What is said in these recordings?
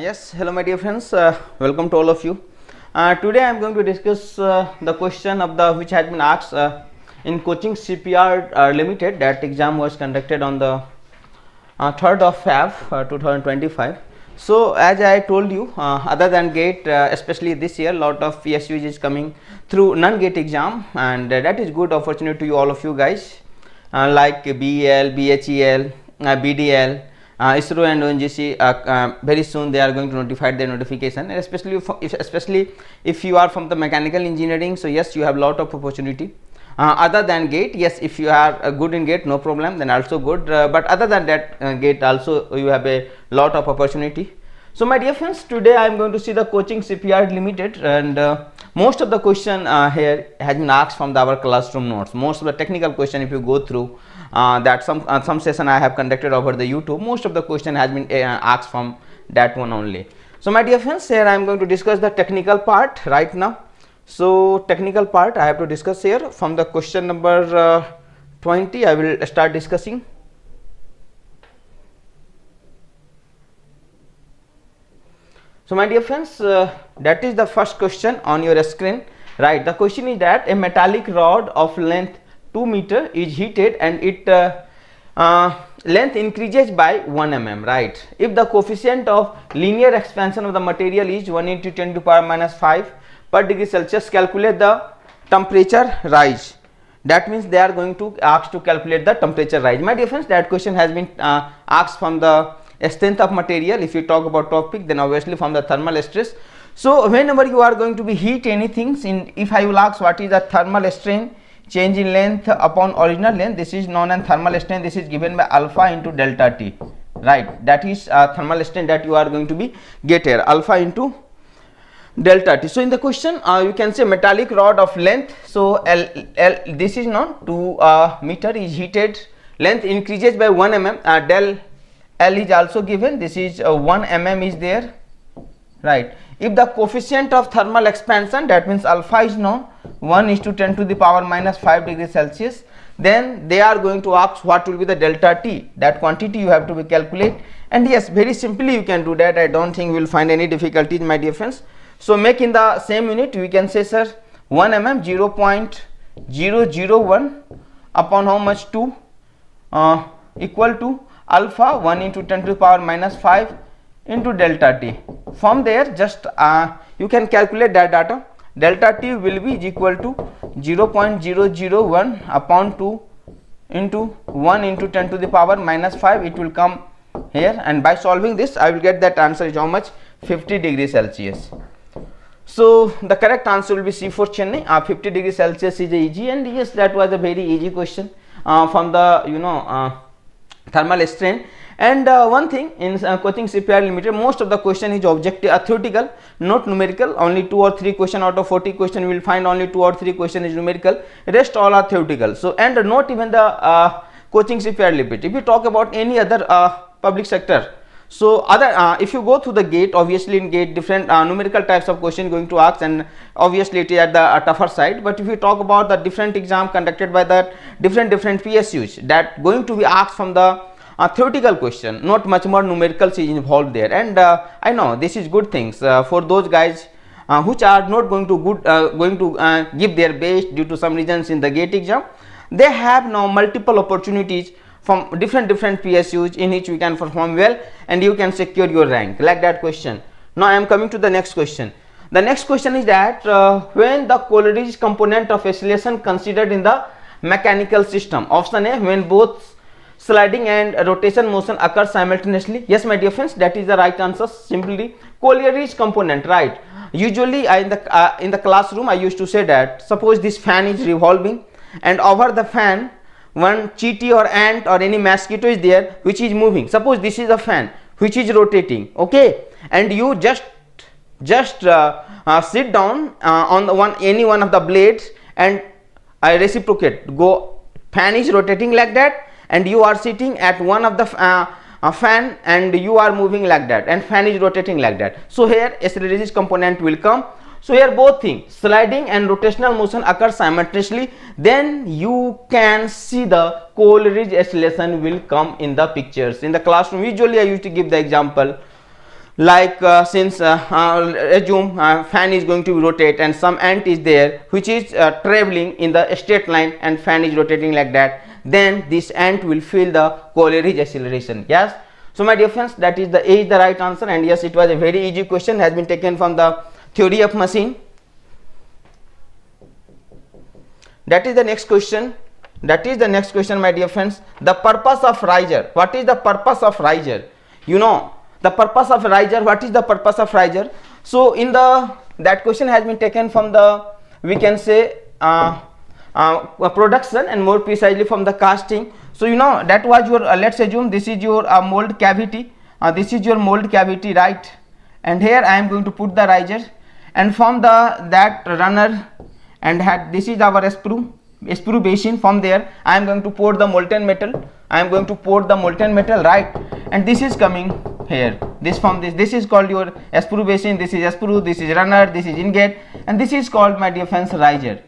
Yes, hello my dear friends, welcome to all of you. Today I am going to discuss the question of the which has been asked in coaching CPR limited. That exam was conducted on the 3rd of Feb 2025. So as I told you, other than GATE, especially this year, lot of PSUs is coming through non-GATE exam, and that is good opportunity to you, all of you guys, like BEL, BHEL, BDL, ISRO and ONGC. Very soon they are going to notify their notification, and especially if you are from the mechanical engineering. So yes, you have lot of opportunity. Other than GATE, yes, if you are good in GATE, no problem, then also good, but other than that, GATE also you have a lot of opportunity. So my dear friends, today I am going to see the coaching CPR limited, and most of the question here has been asked from our classroom notes. Most of the technical question, if you go through that some session I have conducted over the YouTube, most of the question has been asked from that one only. So my dear friends, here I am going to discuss the technical part right now. So technical part I have to discuss here from the question number 20. I will start discussing. So my dear friends, that is the first question on your screen, right? The question is that a metallic rod of length 2 meter is heated and it length increases by 1 mm, right? If the coefficient of linear expansion of the material is 1 into 10 to the power minus 5 per degree Celsius, calculate the temperature rise. That means they are going to ask to calculate the temperature rise. My dear friends, that question has been asked from the strength of material. If you talk about topic, then obviously from the thermal stress. So whenever you are going to be heat anything, if I will ask what is the thermal strain change in length upon original length, this is known as thermal strain. This is given by alpha into delta T, right? That is thermal strain that you are going to be get here, alpha into delta T. So in the question you can say metallic rod of length, so L this is known 2 meter is heated, length increases by 1 mm, del L is also given, this is 1 mm is there, right? If the coefficient of thermal expansion, that means alpha is known 1 is to 10 to the power minus 5 degrees Celsius, then they are going to ask what will be the delta T. That quantity you have to be calculate, and yes, very simply you can do that. I don't think you will find any difficulties, my dear friends. So make in the same unit, we can say, sir, 1 mm 0.001 upon how much 2 equal to alpha 1 into 10 to the power minus 5 into delta T. From there just you can calculate that data. Delta T will be equal to 0.001 upon 2 into 1 into 10 to the power minus 5. It will come here, and by solving this I will get that answer is how much, 50 degrees Celsius. So the correct answer will be C for Chennai. 50 degrees Celsius is easy, and yes, that was a very easy question from the thermal strain. And one thing in coaching CPR limited, most of the question is objective, theoretical, not numerical. Only 2 or 3 question out of 40 question you will find only 2 or 3 question is numerical, rest all are theoretical. So and not even the coaching CPR limited. If you talk about any other public sector, so other if you go through the GATE, obviously in GATE different numerical types of question going to ask, and obviously it is at the tougher side. But if you talk about the different exam conducted by the different PSUs, that going to be asked from the theoretical question, not much more numerical is involved there. And I know this is good things for those guys which are not going to give their best due to some reasons in the GATE exam. They have now multiple opportunities from different PSUs in which we can perform well and you can secure your rank, like that question. Now I am coming to the next question. The next question is that when the Coleridge component of oscillation considered in the mechanical system. Option A, when both sliding and rotation motion occur simultaneously. Yes, my dear friends, that is the right answer. Simply Coleridge component, right? Usually in the classroom I used to say that suppose this fan is revolving and over the fan one cheetah or ant or any mosquito is there which is moving. Suppose this is a fan which is rotating, okay, and you just sit down on the any one of the blades and reciprocate, go, fan is rotating like that and you are sitting at one of the fan and you are moving like that and fan is rotating like that. So here oscillatory component will come. So here both things, sliding and rotational motion occur simultaneously, then you can see the Coleridge oscillation will come in the pictures. In the classroom usually I used to give the example like since assume fan is going to rotate and some ant is there which is traveling in the straight line and fan is rotating like that, then this ant will feel the Coleridge acceleration. Yes, so my dear friends, that is the right answer, and yes, it was a very easy question, has been taken from the theory of machine. That is the next question. That is the next question, my dear friends. The purpose of riser. What is the purpose of riser? You know the purpose of riser. What is the purpose of riser? So in that question has been taken from the, we can say production, and more precisely from the casting. So you know that was your let's assume this is your mold cavity. This is your mold cavity, right? And here I am going to put the riser, and from that runner, and this is our sprue basin. From there I am going to pour the molten metal. Right, and this is coming here. This is called your sprue basin. This is sprue, this is runner, this is ingot, and this is called, my dear friends, riser.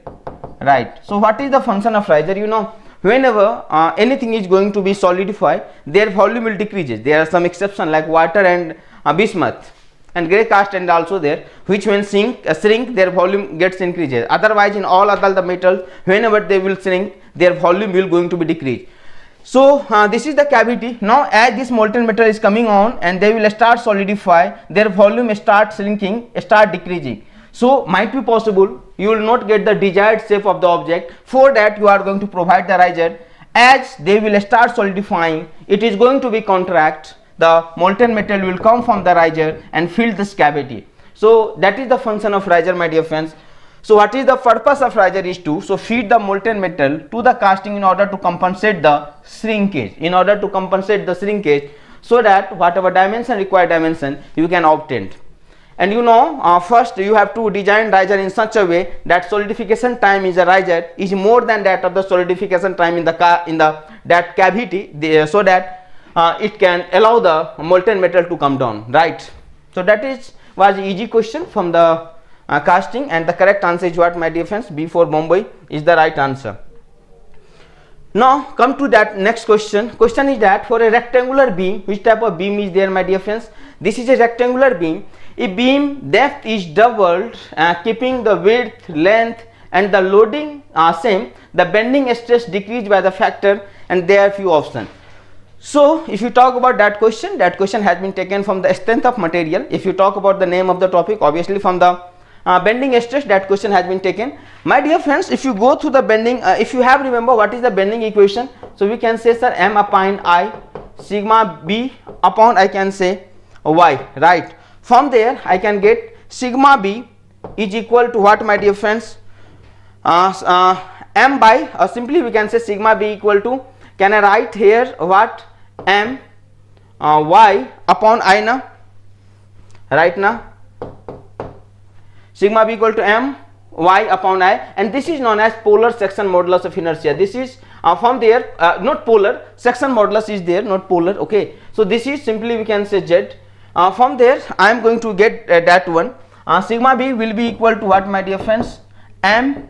Right. So what is the function of riser? You know, whenever anything is going to be solidified, their volume will decreases. There are some exceptions like water and bismuth and grey cast, and also there, which when shrink their volume gets increases. Otherwise in all other the metals, whenever they will shrink, their volume will going to be decreased. So this is the cavity. Now as this molten metal is coming on and they will start solidify, their volume start shrinking, start decreasing. So might be possible you will not get the desired shape of the object. For that you are going to provide the riser. As they will start solidifying, it is going to be contract. The molten metal will come from the riser and fill this cavity. So that is the function of riser, my dear friends. So what is the purpose of riser is to feed the molten metal to the casting in order to compensate the shrinkage. So that whatever required dimension you can obtain. And you know, first you have to design riser in such a way that solidification time is a riser is more than that of the solidification time in that cavity, so that it can allow the molten metal to come down, right? So that was easy question from the casting, and the correct answer is what, my dear friends? B for Bombay is the right answer. Now come to that next question. Question is that for a rectangular beam, which type of beam is there, my dear friends? This is a rectangular beam. A beam depth is doubled, keeping the width, length and the loading same. The bending stress decreased by the factor, and there are few options. So if you talk about that question has been taken from the strength of material. If you talk about the name of the topic, obviously from the bending stress, that question has been taken. My dear friends, if you go through the bending, if you have remember what is the bending equation, so we can say, sir, M upon I sigma B upon, I can say, Y, right? From there I can get sigma B is equal to what, my dear friends? M by, simply we can say sigma B equal to, can I write here what, M Y upon I now, right now? Sigma B equal to M Y upon I, and this is known as polar section modulus of inertia. This is from there, not polar, section modulus is there, not polar, okay. So this is simply we can say Z. From there I am going to get that one. Sigma B will be equal to what, my dear friends? M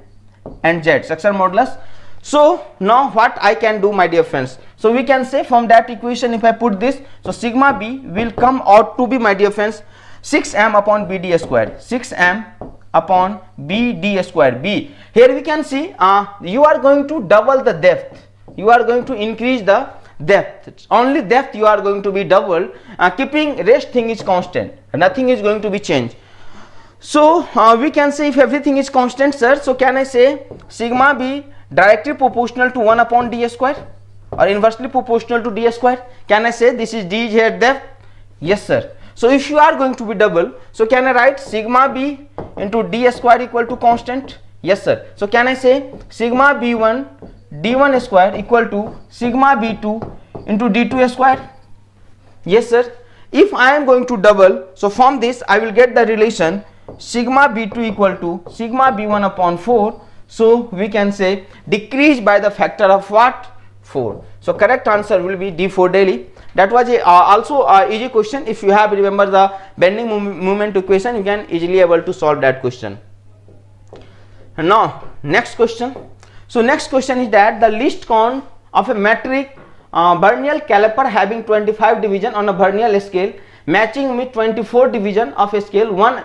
and Z, section modulus. So now what I can do, my dear friends? So we can say from that equation, if I put this, so sigma B will come out to be, my dear friends, 6m upon BD square, 6m upon BD square. B, here we can see you are going to double the depth, you are going to increase the depth, only depth you are going to be double, keeping rest thing is constant, nothing is going to be changed. So we can say if everything is constant, sir, so can I say sigma B directly proportional to 1 upon d square or inversely proportional to d square? Can I say this is d here depth? Yes, sir. So if you are going to be double, so can I write sigma B into d square equal to constant? Yes, sir. So can I say sigma B1 d1 square equal to sigma B2 into d2 square? Yes, sir. If I am going to double, so from this I will get the relation sigma B2 equal to sigma B1 upon 4. So we can say decrease by the factor of what? 4. So correct answer will be D4 daily. That was also a easy question. If you have remember the bending moment equation, you can easily able to solve that question. And now next question. So next question is that the least count of a metric vernier caliper having 25 division on a vernier scale matching with 24 division of a scale, one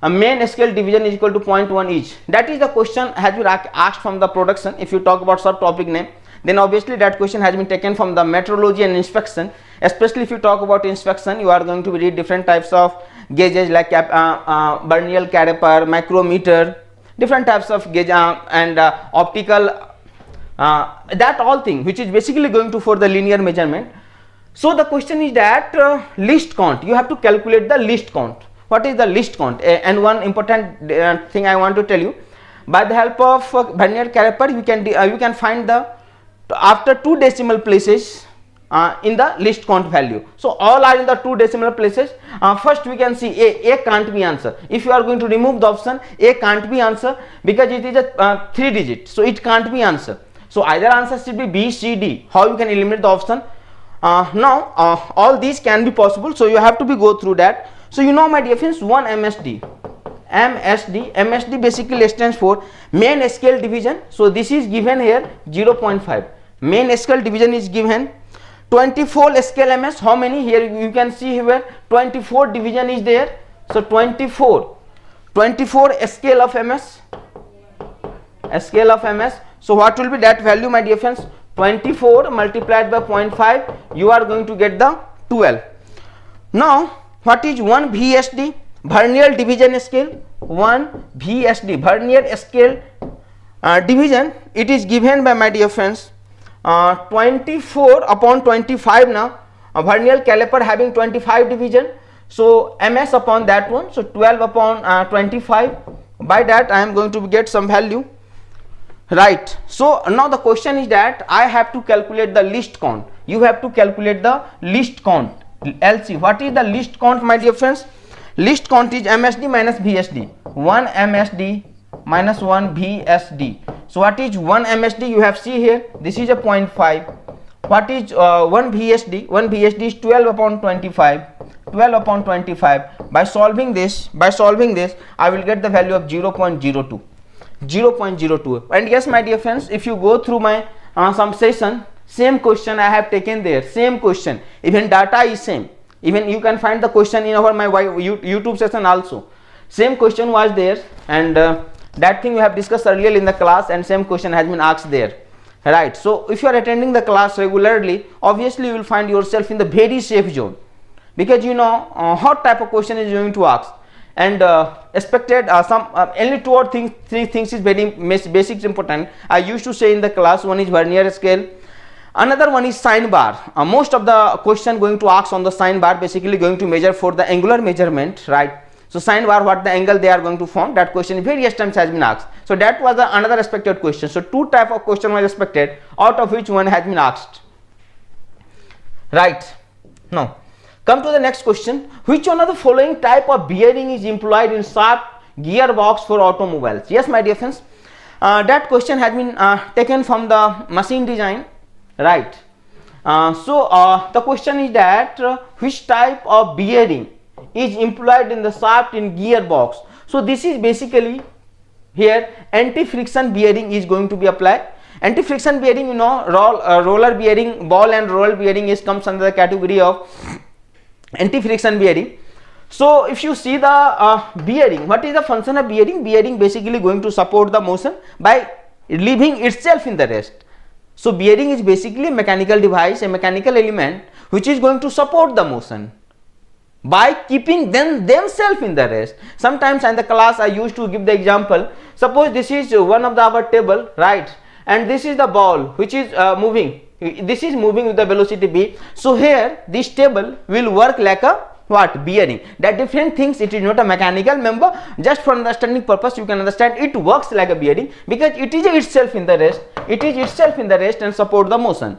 main scale division is equal to 0.1 each. That is the question has been asked from the production. If you talk about subtopic name, then obviously that question has been taken from the metrology and inspection. Especially if you talk about inspection, you are going to read different types of gauges like Bernal caliper, micrometer, different types of gauge and optical, that all thing which is basically going to for the linear measurement. So the question is that least count, you have to calculate the least count. What is the least count? And one important thing I want to tell you, by the help of Bernal caliper you can find the after 2 decimal places in the least count value. So all are in the 2 decimal places. First we can see A can't be answer. If you are going to remove the option, A can't be answer because it is a 3 digit, so it can't be answer. So either answer should be B, C, D. How you can eliminate the option? Now all these can be possible, so you have to be go through that. So you know my dear friends, 1 MSD basically stands for main scale division. So this is given here 0.5. Main scale division is given. 24 scale MS, how many? Here you can see here 24 division is there. So 24 scale of MS, a scale of MS. So what will be that value, my dear friends? 24 multiplied by 0.5, you are going to get the 12. Now what is 1 VSD, Vernal division scale? 1 VSD, Vernal scale division, it is given by, my dear friends, 24 upon 25. Now Vernal caliper having 25 division, so MS upon that one, so 12 upon 25. By that I am going to get some value, right? So now the question is that I have to calculate the least count. You have to calculate the least count, LC. What is the least count, my dear friends? Least count is MSD minus VSD. 1 MSD minus 1 VSD. So what is 1 MSD? You have see here, this is a 0.5. What is 1 VSD? 1 VSD is 12 upon 25. 12 upon 25. By solving this, I will get the value of 0.02. 0.02. And yes, my dear friends, if you go through my some session, same question I have taken there, same question, even data is same. Even you can find the question in our my YouTube session also. Same question was there, and that thing we have discussed earlier in the class, and same question has been asked there, right? So if you are attending the class regularly, obviously you will find yourself in the very safe zone, because you know what type of question is going to ask, and expected some only 2 or 3 things is very basic important. I used to say in the class, one is vernier scale, another one is sine bar. Most of the question going to ask on the sine bar, basically going to measure for the angular measurement, right? So sine bar, what the angle they are going to form, that question various times has been asked. So that was another expected question. So 2 type of question was expected, out of which one has been asked, right? Now come to the next question. Which one of the following type of bearing is employed in shaft gearbox for automobiles? Yes, my dear friends, that question has been taken from the machine design, right? So the question is that which type of bearing is employed in the shaft in gearbox? So this is basically here anti-friction bearing is going to be applied. Anti-friction bearing, you know, roller bearing, ball and roller bearing is comes under the category of anti-friction bearing. So if you see the bearing, what is the function of bearing? Bearing basically going to support the motion by leaving itself in the rest. So bearing is basically a mechanical device, a mechanical element which is going to support the motion by keeping themselves in the rest. Sometimes in the class I used to give the example. Suppose this is one of our table, right, and this is the ball which is moving. This is moving with the velocity b. So here this table will work like a what? Bearing. That different things, it is not a mechanical member. Just for understanding purpose you can understand it works like a bearing because it is itself in the rest. It is itself in the rest and support the motion.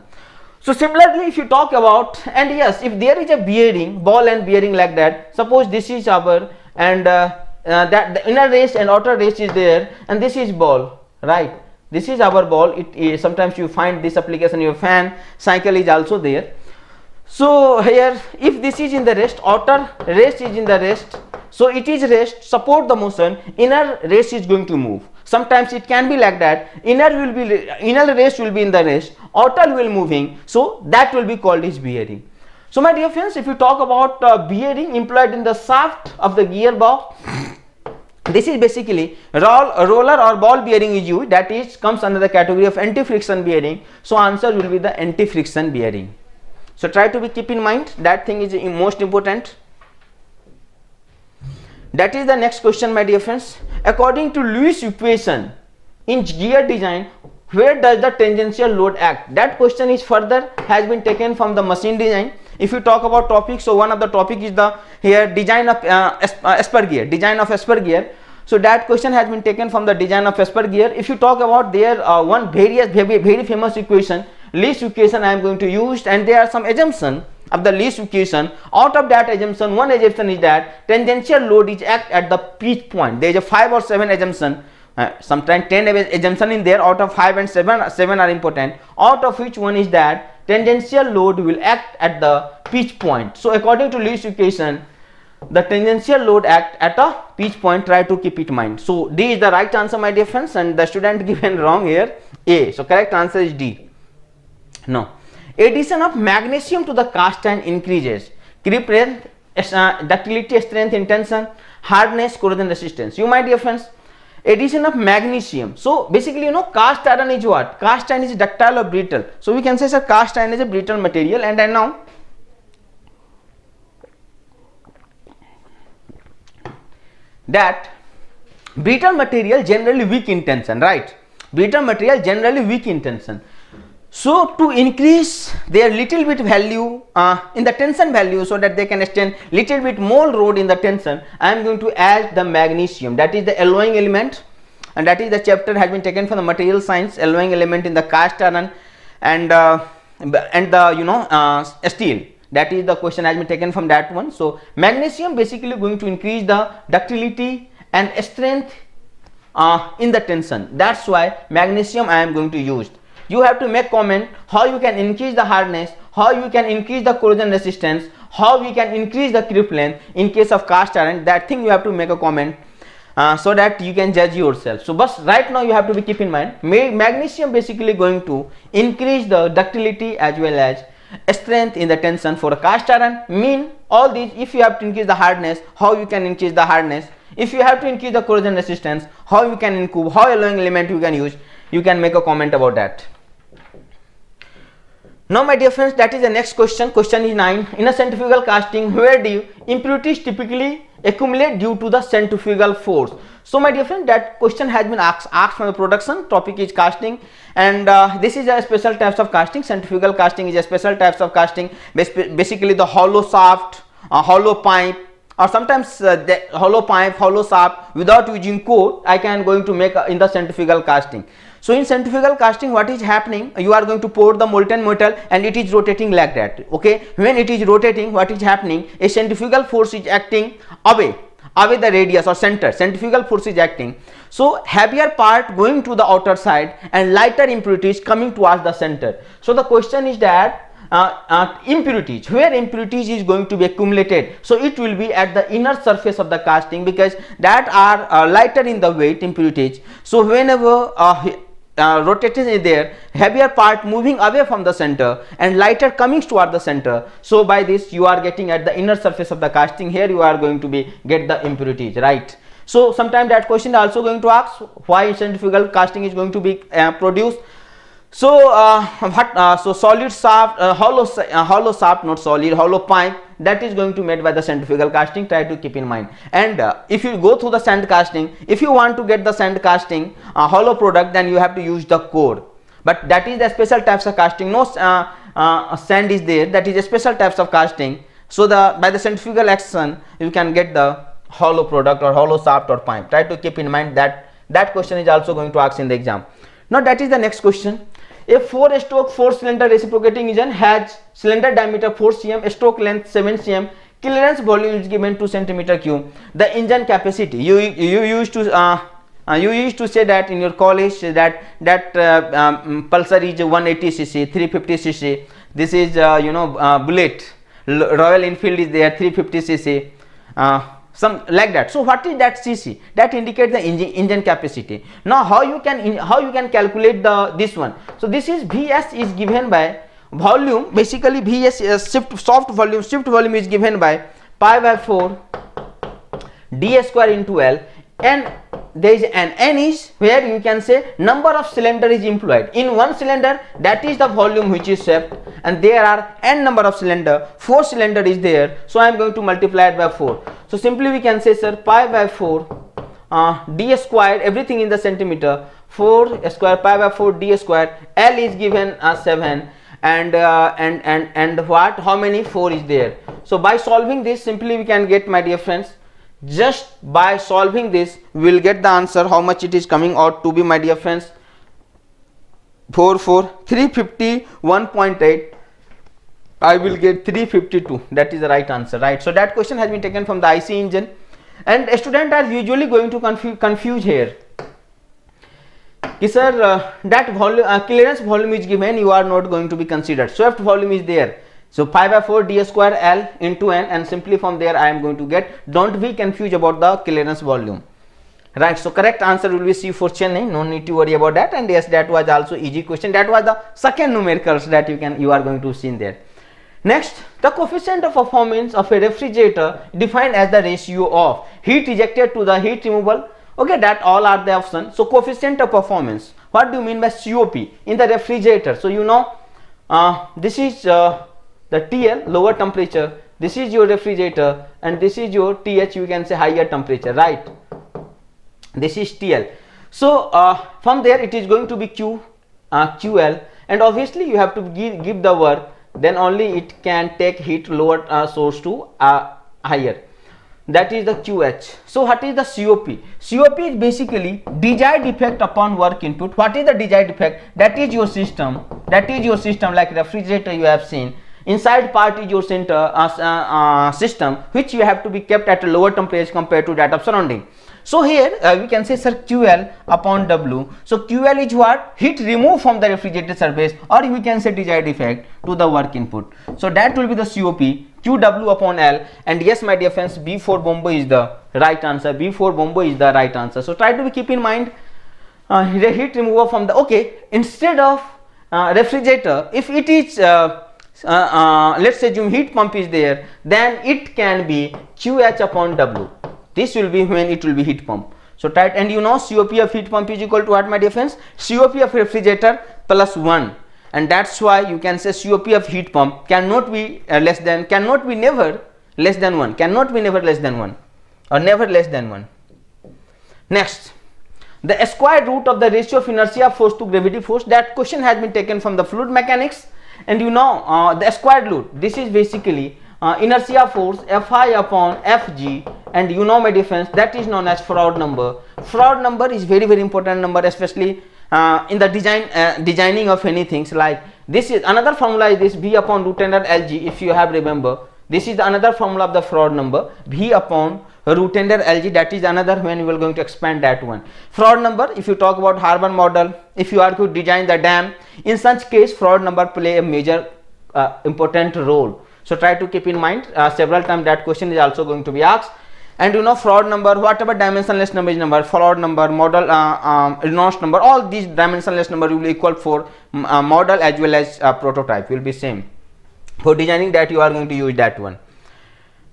So similarly if you talk about, and yes, if there is a bearing, ball and bearing like that, suppose this is our, and that the inner race and outer race is there, and this is ball, right? This is our ball. It is, sometimes you find this application, your fan cycle is also there. So here if this is in the rest, outer race is in the rest, so it is rest, support the motion, inner race is going to move. Sometimes it can be like that, inner race will be in the rest, outer will moving, so that will be called as bearing. So my dear friends, if you talk about bearing employed in the shaft of the gearbox, this is basically roller or ball bearing is used, that is comes under the category of anti-friction bearing. So answer will be the anti-friction bearing. So try to keep in mind, that thing is most important. That is the next question, my dear friends. According to Lewis equation in gear design, where does the tangential load act? That question is further has been taken from the machine design. If you talk about topics, so one of the topic is the here design of Esper gear, design of Esper gear. So that question has been taken from the design of Esper gear. If you talk about there one very famous equation, Lewis equation I am going to use, and there are some assumption of the Lewis equation. Out of that assumption, one assumption is that tangential load is act at the pitch point. There is a 5 or 7 assumption. Sometimes 10 assumption in there. Out of 5 and 7 are important. Out of which one is that tangential load will act at the pitch point. So according to Lewis equation, the tangential load act at a pitch point. Try to keep it in mind. So D is the right answer, my dear friends, and the student given wrong here A. So correct answer is D. No. Addition of magnesium to the cast iron increases grip strength, ductility, strength in tension, hardness, corrosion resistance. You, my dear friends, addition of magnesium. So basically, you know, cast iron is what? Cast iron is ductile or brittle. So we can say, sir, cast iron is a brittle material, and now that brittle material generally weak in tension, right? Brittle material generally weak in tension. So to increase their little bit value in the tension value, so that they can extend little bit more load in the tension, I am going to add the magnesium. That is the alloying element, and that is the chapter has been taken from the material science, alloying element in the cast iron and the you know steel. That is the question has been taken from that one. So magnesium basically going to increase the ductility and strength in the tension. That's why magnesium I am going to use. You have to make comment how you can increase the hardness, how you can increase the corrosion resistance, how we can increase the grip length in case of cast iron. That thing you have to make a comment so that you can judge yourself. So but right now you have to be keep in mind, magnesium basically going to increase the ductility as well as strength in the tension for a cast iron. Mean all these, if you have to increase the hardness, how you can increase the hardness, if you have to increase the corrosion resistance, how you can improve, how alloying element you can use, you can make a comment about that. Now my dear friends, that is the next question. Question is 9. In a centrifugal casting, where do impurities typically accumulate due to the centrifugal force? So my dear friend, that question has been asked from the production. Topic is casting, and this is a special types of casting. Centrifugal casting is a special types of casting. Basically the hollow shaft, hollow pipe, or sometimes the hollow pipe, hollow shaft without using core, I can going to make in the centrifugal casting. So in centrifugal casting, what is happening, you are going to pour the molten metal and it is rotating like that. Okay, when it is rotating, what is happening, a centrifugal force is acting away the radius or center. Centrifugal force is acting, so heavier part going to the outer side and lighter impurities coming towards the center. So the question is that impurities, where impurities is going to be accumulated, so it will be at the inner surface of the casting, because that are lighter in the weight impurities. So whenever rotation is there, heavier part moving away from the center and lighter coming toward the center, so by this you are getting at the inner surface of the casting. Here you are going to be get the impurities, right? So sometimes that question also going to ask why centrifugal casting is going to be produced. So so solid shaft, hollow shaft, not solid, hollow pipe, that is going to made by the centrifugal casting. Try to keep in mind. And if you go through the sand casting, if you want to get the sand casting hollow product, then you have to use the core. But that is the special types of casting. No sand is there. That is a special types of casting. So by the centrifugal action, you can get the hollow product or hollow shaft or pipe. Try to keep in mind that question is also going to ask in the exam. Now that is the next question. A 4-stroke 4-cylinder reciprocating engine has cylinder diameter 4 cm, stroke length 7 cm, clearance volume is given 2 cm3. The engine capacity, you used to say that in your college that Pulsar is 180 cc, 350 cc. This is Bullet, Royal Enfield is there 350 cc. Some like that. So what is that cc? That indicates the engine capacity. Now how you can calculate this one? So this is Vs is given by volume, basically V is soft volume is given by pi by 4 d square into L, and there is an n is where you can say number of cylinder is employed in one cylinder, that is the volume which is swept, and there are n number of cylinder, 4 cylinder is there, so I am going to multiply it by 4. So simply we can say, sir, pi by 4 d squared, everything in the centimeter, 4 square pi by 4 d squared, L is given as 7, and what, how many, 4 is there. So by solving this, simply we can get, my dear friends, just by solving this we will get the answer how much it is coming out to be, my dear friends. 351.8, I will get 352, that is the right answer, right? So that question has been taken from the IC engine, and students are usually going to confuse here. Sir, that volume, clearance volume is given, you are not going to be considered, swept volume is there. So pi by 4 d square L into n, and simply from there I am going to get, don't be confused about the clearance volume, right? So correct answer will be C for Chennai, no need to worry about that. And yes, that was also easy question, that was the second numericals that you are going to see in there. Next, the coefficient of performance of a refrigerator defined as the ratio of heat ejected to the heat removal. Okay, that all are the options. So coefficient of performance, what do you mean by COP in the refrigerator? So you know, this is the TL, lower temperature, this is your refrigerator, and this is your TH, you can say higher temperature, right? This is TL. So from there it is going to be QL, and obviously you have to give the work, then only it can take heat lower source to higher, that is the QH. So what is the COP? COP is basically desired effect upon work input. What is the desired effect? That is your system, like refrigerator you have seen. Inside part is your system, which you have to be kept at a lower temperature compared to that of surrounding. So here we can say, sir, QL upon W. So QL is what? Heat removed from the refrigerator surface, or we can say desired effect to the work input. So that will be the COP, QW upon L. And yes, my dear friends, B4 Bombay is the right answer. B4 Bombay is the right answer. So try to keep in mind heat removal from the, okay, instead of refrigerator, if it is let's assume heat pump is there, then it can be QH upon W. This will be when it will be heat pump. So tight, and you know COP of heat pump is equal to what, my dear friends? COP of refrigerator plus 1, and that's why you can say COP of heat pump cannot be never less than 1, cannot be never less than 1, or never less than 1. Next, the square root of the ratio of inertia force to gravity force. That question has been taken from the fluid mechanics, and you know the square root, this is basically inertia force Fi upon Fg, and you know, my dear friends, that is known as Froude number. Froude number is very important number, especially in the designing of anything. Like this is another formula is this V upon root under Lg. If you have remember, this is another formula of the Froude number, V upon root under Lg. That is another when we are going to expand that one. Froude number, if you talk about Harvard model, if you are to design the dam, in such case Froude number play a major important role. So try to keep in mind, several times that question is also going to be asked. And you know, Froude number, whatever dimensionless number is number, Froude number, model, Reynolds number, all these dimensionless number will be equal for model as well as prototype will be same. For designing that, you are going to use that one.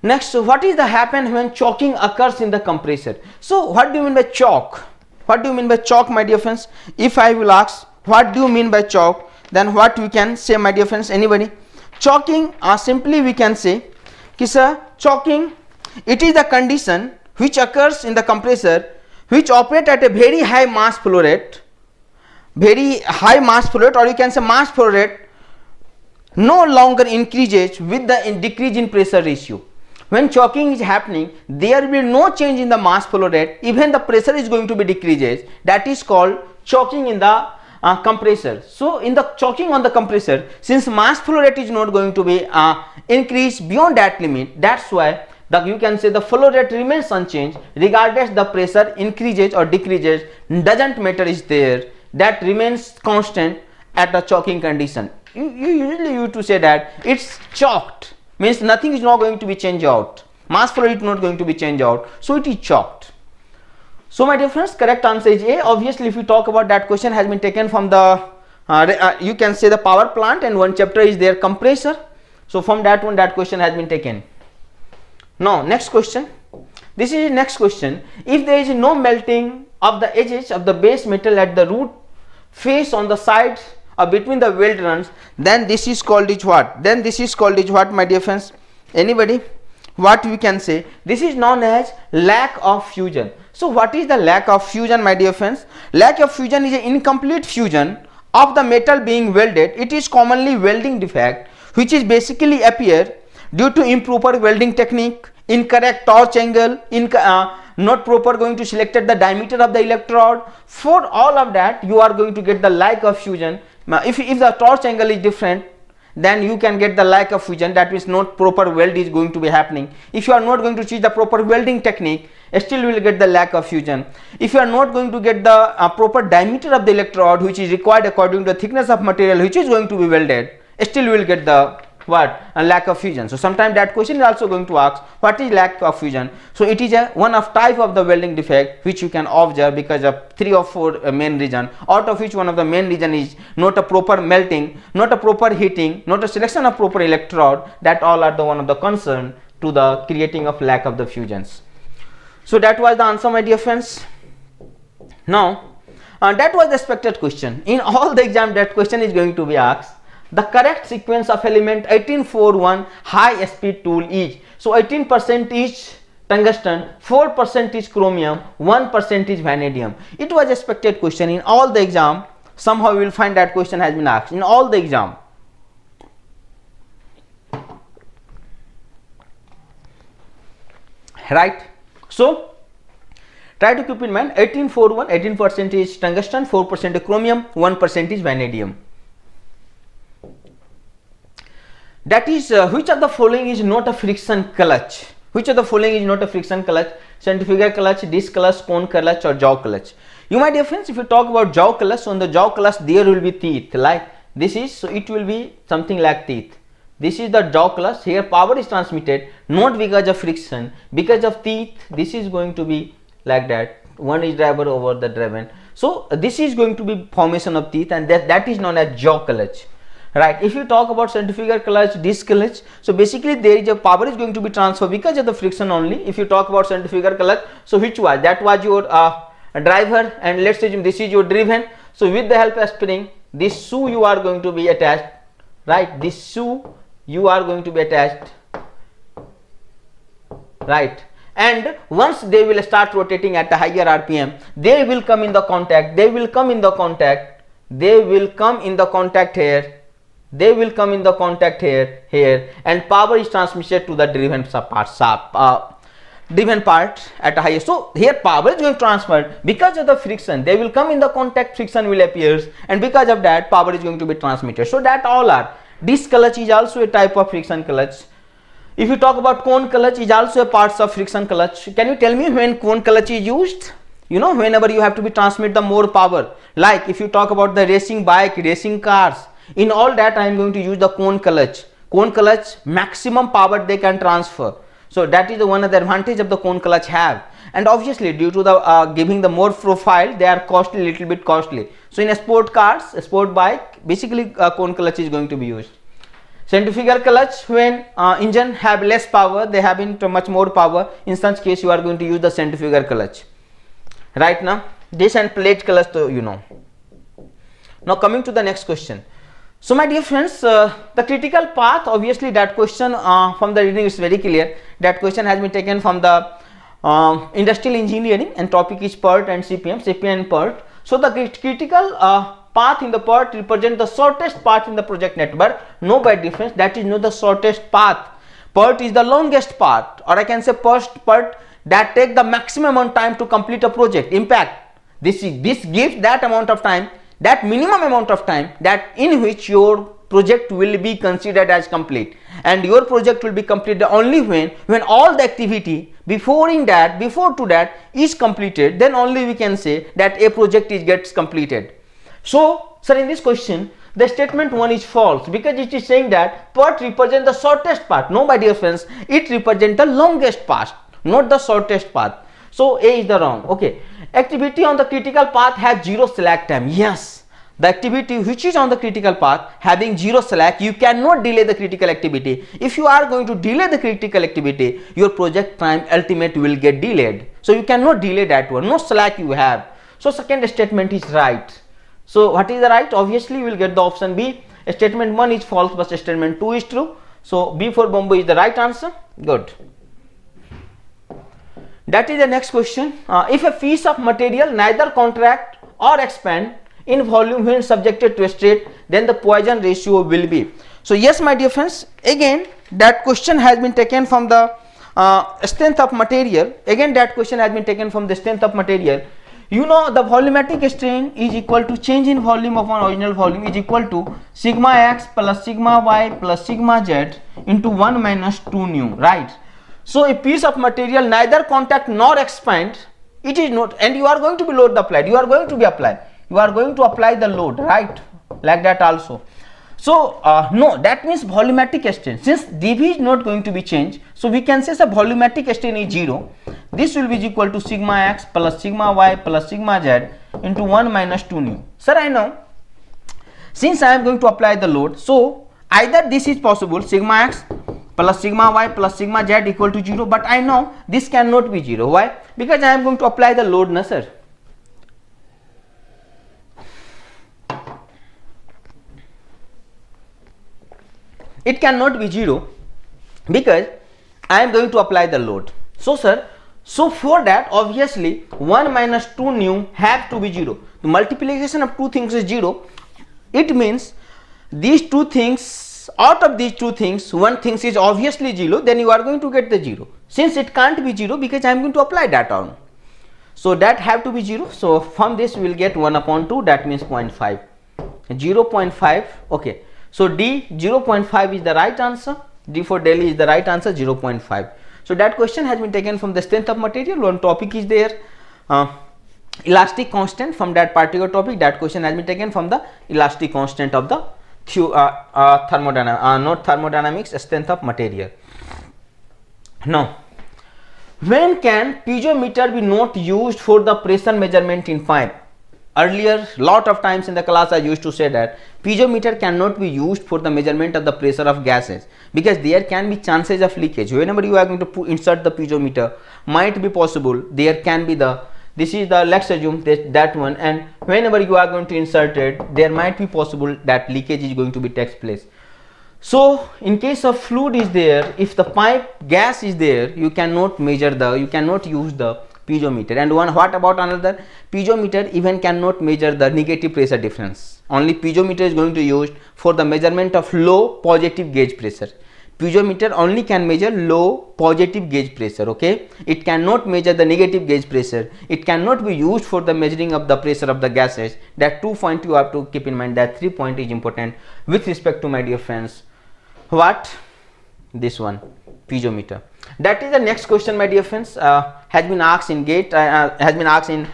Next, so what is the happen when choking occurs in the compressor? So what do you mean by choke? What do you mean by choke, my dear friends? If I will ask, what do you mean by choke? Then what we can say, my dear friends, anybody? Choking, simply we can say, sir, choking, it is the condition which occurs in the compressor which operate at a very high mass flow rate, or you can say mass flow rate no longer increases with the decrease in pressure ratio. When choking is happening, there will be no change in the mass flow rate, even the pressure is going to be decreases. That is called choking in the compressor. So in the choking on the compressor, since mass flow rate is not going to be increased beyond that limit, that's why you can say the flow rate remains unchanged regardless the pressure increases or decreases, doesn't matter is there, that remains constant at the choking condition. You usually used to say that it's choked, means nothing is not going to be changed out, mass flow is not going to be changed out, so it is choked. So my dear friends, correct answer is A. Obviously if we talk about that question has been taken from the you can say the power plant, and one chapter is their compressor. So from that one, that question has been taken. Now next question, this is next question. If there is no melting of the edges of the base metal at the root face on the sides or between the weld runs, then this is called is what? Then this is called is what, my dear friends? Anybody? What we can say? This is known as lack of fusion. So what is the lack of fusion, my dear friends? Lack of fusion is an incomplete fusion of the metal being welded. It is commonly welding defect, which is basically appear due to improper welding technique, incorrect torch angle, not proper going to selected the diameter of the electrode. For all of that, you are going to get the lack of fusion. If the torch angle is different, then you can get the lack of fusion. That means not proper weld is going to be happening. If you are not going to choose the proper welding technique, still you will get the lack of fusion. If you are not going to get the proper diameter of the electrode, which is required according to the thickness of material which is going to be welded, still you will get the what? A lack of fusion. So sometimes that question is also going to ask what is lack of fusion. So it is one of type of the welding defect which you can observe because of 3 or 4 main reason, out of which one of the main reason is not a proper melting, not a proper heating, not a selection of proper electrode. That all are the one of the concern to the creating of lack of the fusions. So that was the answer, my dear friends. Now that was the expected question. In all the exam, that question is going to be asked. The correct sequence of element 1841 high speed tool is, so 18% is tungsten, 4% is chromium, 1% is vanadium. It was expected question in all the exam. Somehow you will find that question has been asked in all the exam. Right. So try to keep in mind 1841, 18% is tungsten, 4% is chromium, 1% is vanadium. That is which of the following is not a friction clutch? Which of the following is not a friction clutch? Centrifugal clutch, disc clutch, cone clutch, or jaw clutch? You my dear friends, if you talk about jaw clutch, so on the jaw clutch there will be teeth like this is, so it will be something like teeth. This is the jaw clutch. Here power is transmitted not because of friction, because of teeth. This is going to be like that. One is driver over the driven. So this is going to be formation of teeth, and that is known as jaw clutch. Right. If you talk about centrifugal clutch, disc clutch, so basically there is a power is going to be transferred because of the friction only. If you talk about centrifugal clutch, so which was that was your driver, and let's assume this is your driven. So with the help of spring, this shoe you are going to be attached, right? This shoe you are going to be attached, right? And once they will start rotating at a higher RPM, they will come in the contact. They will come in the contact. They will come in the contact here. They will come in the contact here, and power is transmitted to the driven part at a higher. So here power is going to transfer because of the friction. They will come in the contact, friction will appear, and because of that power is going to be transmitted. So that all are. Disc clutch is also a type of friction clutch. If you talk about cone clutch, is also a part of friction clutch. Can you tell me when cone clutch is used? You know, whenever you have to be transmit the more power, like if you talk about the racing bike, racing cars, in all that I am going to use the cone clutch. Cone clutch, maximum power they can transfer. So that is the one of the advantage of the cone clutch have. And obviously due to the giving the more profile, they are costly, little bit costly. So in a sport cars, a sport bike, basically cone clutch is going to be used. Centrifugal clutch, when engine have less power, they have much more power. In such case, you are going to use the centrifugal clutch. Right now, this and plate clutch, so you know. Now coming to the next question. So my dear friends, the critical path, obviously that question from the reading is very clear. That question has been taken from the industrial engineering, and topic is PERT and CPM, and PERT. So the critical path in the PERT represent the shortest path in the project network. No by difference, that is not the shortest path. PERT is the longest path, or I can say PERT that take the maximum amount of time to complete a project. In fact, this gives that amount of time, that minimum amount of time that in which your project will be considered as complete, and your project will be completed only when all the activity before to that is completed, then only we can say that a project gets completed. So sir, in this question the statement 1 is false, because it is saying that PERT represents the shortest path. No my dear friends, it represents the longest path, not the shortest path. So A is the wrong. Okay, activity on the critical path has zero slack time. Yes, the activity which is on the critical path having zero slack, you cannot delay the critical activity. If you are going to delay the critical activity, your project time ultimate will get delayed. So you cannot delay that one, no slack you have. So second statement is right. So what is the right? Obviously we will get the option B. Statement 1 is false but statement 2 is true. So B for Bombo is the right answer. Good. That is the next question. If a piece of material neither contract or expand in volume when subjected to a state, then the Poisson ratio will be. So yes, my dear friends, again that question has been taken from the strength of material. Again that question has been taken from the strength of material. You know the volumetric strain is equal to change in volume upon original volume is equal to sigma x plus sigma y plus sigma z into 1 minus 2 nu, right? So a piece of material neither contract nor expand, it is not, and you are going to be load applied, you are going to be applied, you are going to apply the load, right, like that also. So no, that means volumetric strain, since dV is not going to be changed, so we can say the volumetric strain is 0. This will be equal to sigma x plus sigma y plus sigma z into 1 minus 2 nu. Sir, I know, since I am going to apply the load, so either this is possible, sigma x plus sigma y plus sigma z equal to 0, but I know this cannot be 0. Why? Because I am going to apply the load, na sir. It cannot be 0 because I am going to apply the load. So sir, so for that obviously 1 minus 2 nu have to be 0. The multiplication of two things is 0. It means these two things, out of these two things, one thing is obviously 0, then you are going to get the 0. Since it can't be 0 because I am going to apply that on. So that have to be 0. So from this we will get 1 upon 2, that means 0.5. 0.5, okay. So D 0.5 is the right answer. D for Delhi is the right answer, 0.5. So that question has been taken from the strength of material. One topic is there, elastic constant. From that particular topic, that question has been taken from the elastic constant of the thermodynamics, not thermodynamics, strength of material. Now, when can piezometer be not used for the pressure measurement in pipe? Earlier, lot of times in the class I used to say that piezometer cannot be used for the measurement of the pressure of gases because there can be chances of leakage. Whenever you are going to insert the piezometer, might be possible there can be the, this is the, let's assume that one, and whenever you are going to insert it, there might be possible that leakage is going to be takes place. So in case of fluid is there, if the pipe gas is there, you cannot measure the, you cannot use the piezometer. And one, what about another? Piezometer even cannot measure the negative pressure difference. Only piezometer is going to be used for the measurement of low positive gauge pressure. Piezometer only can measure low positive gauge pressure, okay? It cannot measure the negative gauge pressure. It cannot be used for the measuring of the pressure of the gases. That 2 point you have to keep in mind, that 3 point is important with respect to my dear friends. What? This one, piezometer. That is the next question, my dear friends, has been asked in GATE, has been asked in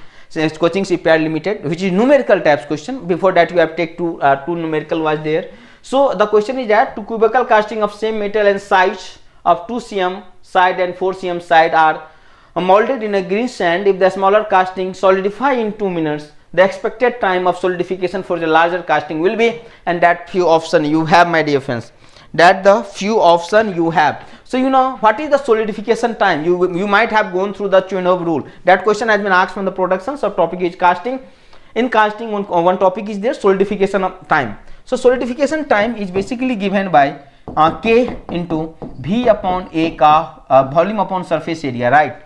Coaching Shipyard Limited, which is numerical types question. Before that you have take two numerical was there. So the question is that two cubical casting of same metal and size of 2 cm side and 4 cm side are molded in a green sand. If the smaller casting solidify in 2 minutes, the expected time of solidification for the larger casting will be, and that few option you have, my dear friends. That the few option you have. So you know what is the solidification time? You might have gone through the Chernobyl rule. That question has been asked from the production. So topic is casting. In casting, one topic is there, solidification of time. So solidification time is basically given by K into V upon A ka volume upon surface area, right?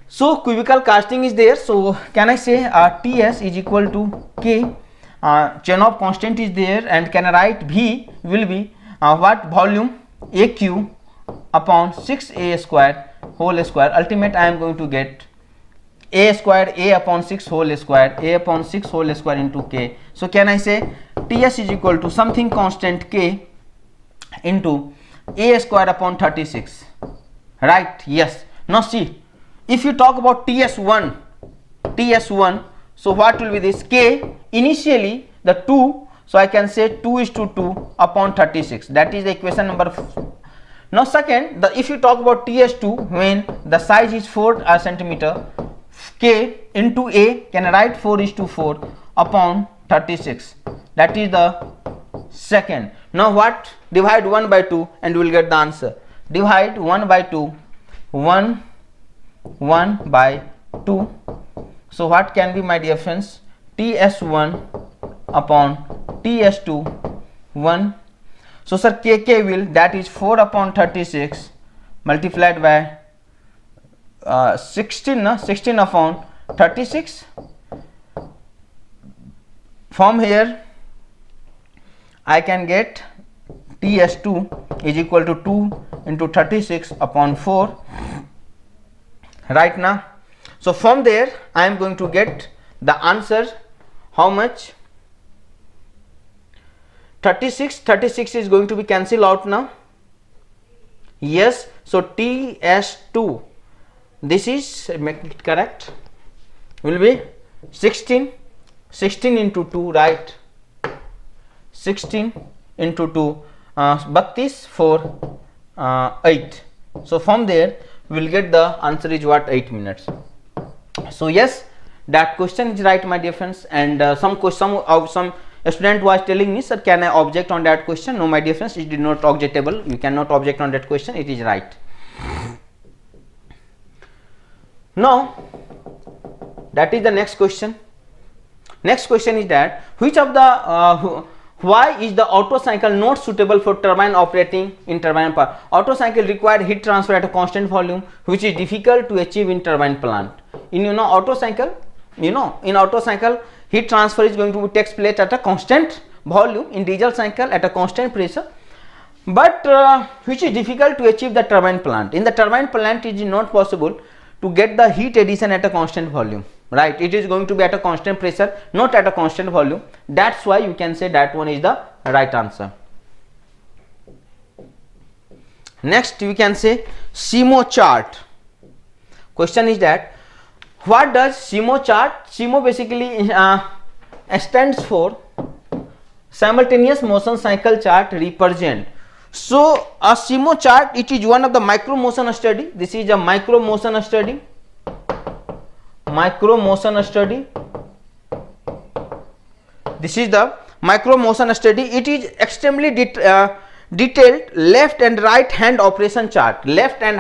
So cubical casting is there. So can I say Ts is equal to K, Chernobyl constant is there, and can I write V will be what? Volume AQ upon 6A square whole square. Ultimate I am going to get A square, A upon 6 whole square, A upon 6 whole square into K. So can I say Ts is equal to something constant K into A square upon 36, right? Yes. Now see, if you talk about TS1, so what will be this? K initially the 2, so I can say 2 is to 2 upon 36. That is the equation number. Now second, if you talk about TS2, when the size is 4 centimeter, K into A, can I write 4 is to 4 upon 36. that is the second. Now what? Divide 1 by 2 and you will get the answer. Divide 1 by 2, 1 by 2. So what can be, my dear friends? TS1 upon TS2 1. So sir, KK will, that is 4 upon 36 multiplied by 16 upon 36. From here I can get TS2 is equal to 2 into 36 upon 4, right now. So from there I am going to get the answer. How much? 36 is going to be cancelled out now. Yes, so TS2, this is, make it correct, will be 16 into 2, right? 16 into 2, 32, 4, 8. So from there we will get the answer is what? 8 minutes. So yes, that question is right, my dear friends. And some student was telling me, sir, can I object on that question? No, my dear friends, it is not objectable. You cannot object on that question. It is right. Now that is the next question. Next question is that which of the why is the Otto cycle not suitable for turbine operating in turbine plant? Otto cycle require heat transfer at a constant volume, which is difficult to achieve in turbine plant. In Otto cycle, in Otto cycle heat transfer is going to takes place at a constant volume. In diesel cycle at a constant pressure, but which is difficult to achieve the turbine plant. In the turbine plant it is not possible to get the heat addition at a constant volume, right? It is going to be at a constant pressure, not at a constant volume. That's why you can say that one is the right answer. Next you can say CMO chart. Question is that what does CMO chart? CMO basically stands for simultaneous motion cycle chart represent. So a CMO chart, it is one of the micro motion study. This is a micro motion study. This is the micro motion study. It is extremely detailed left and right hand operation chart. Left and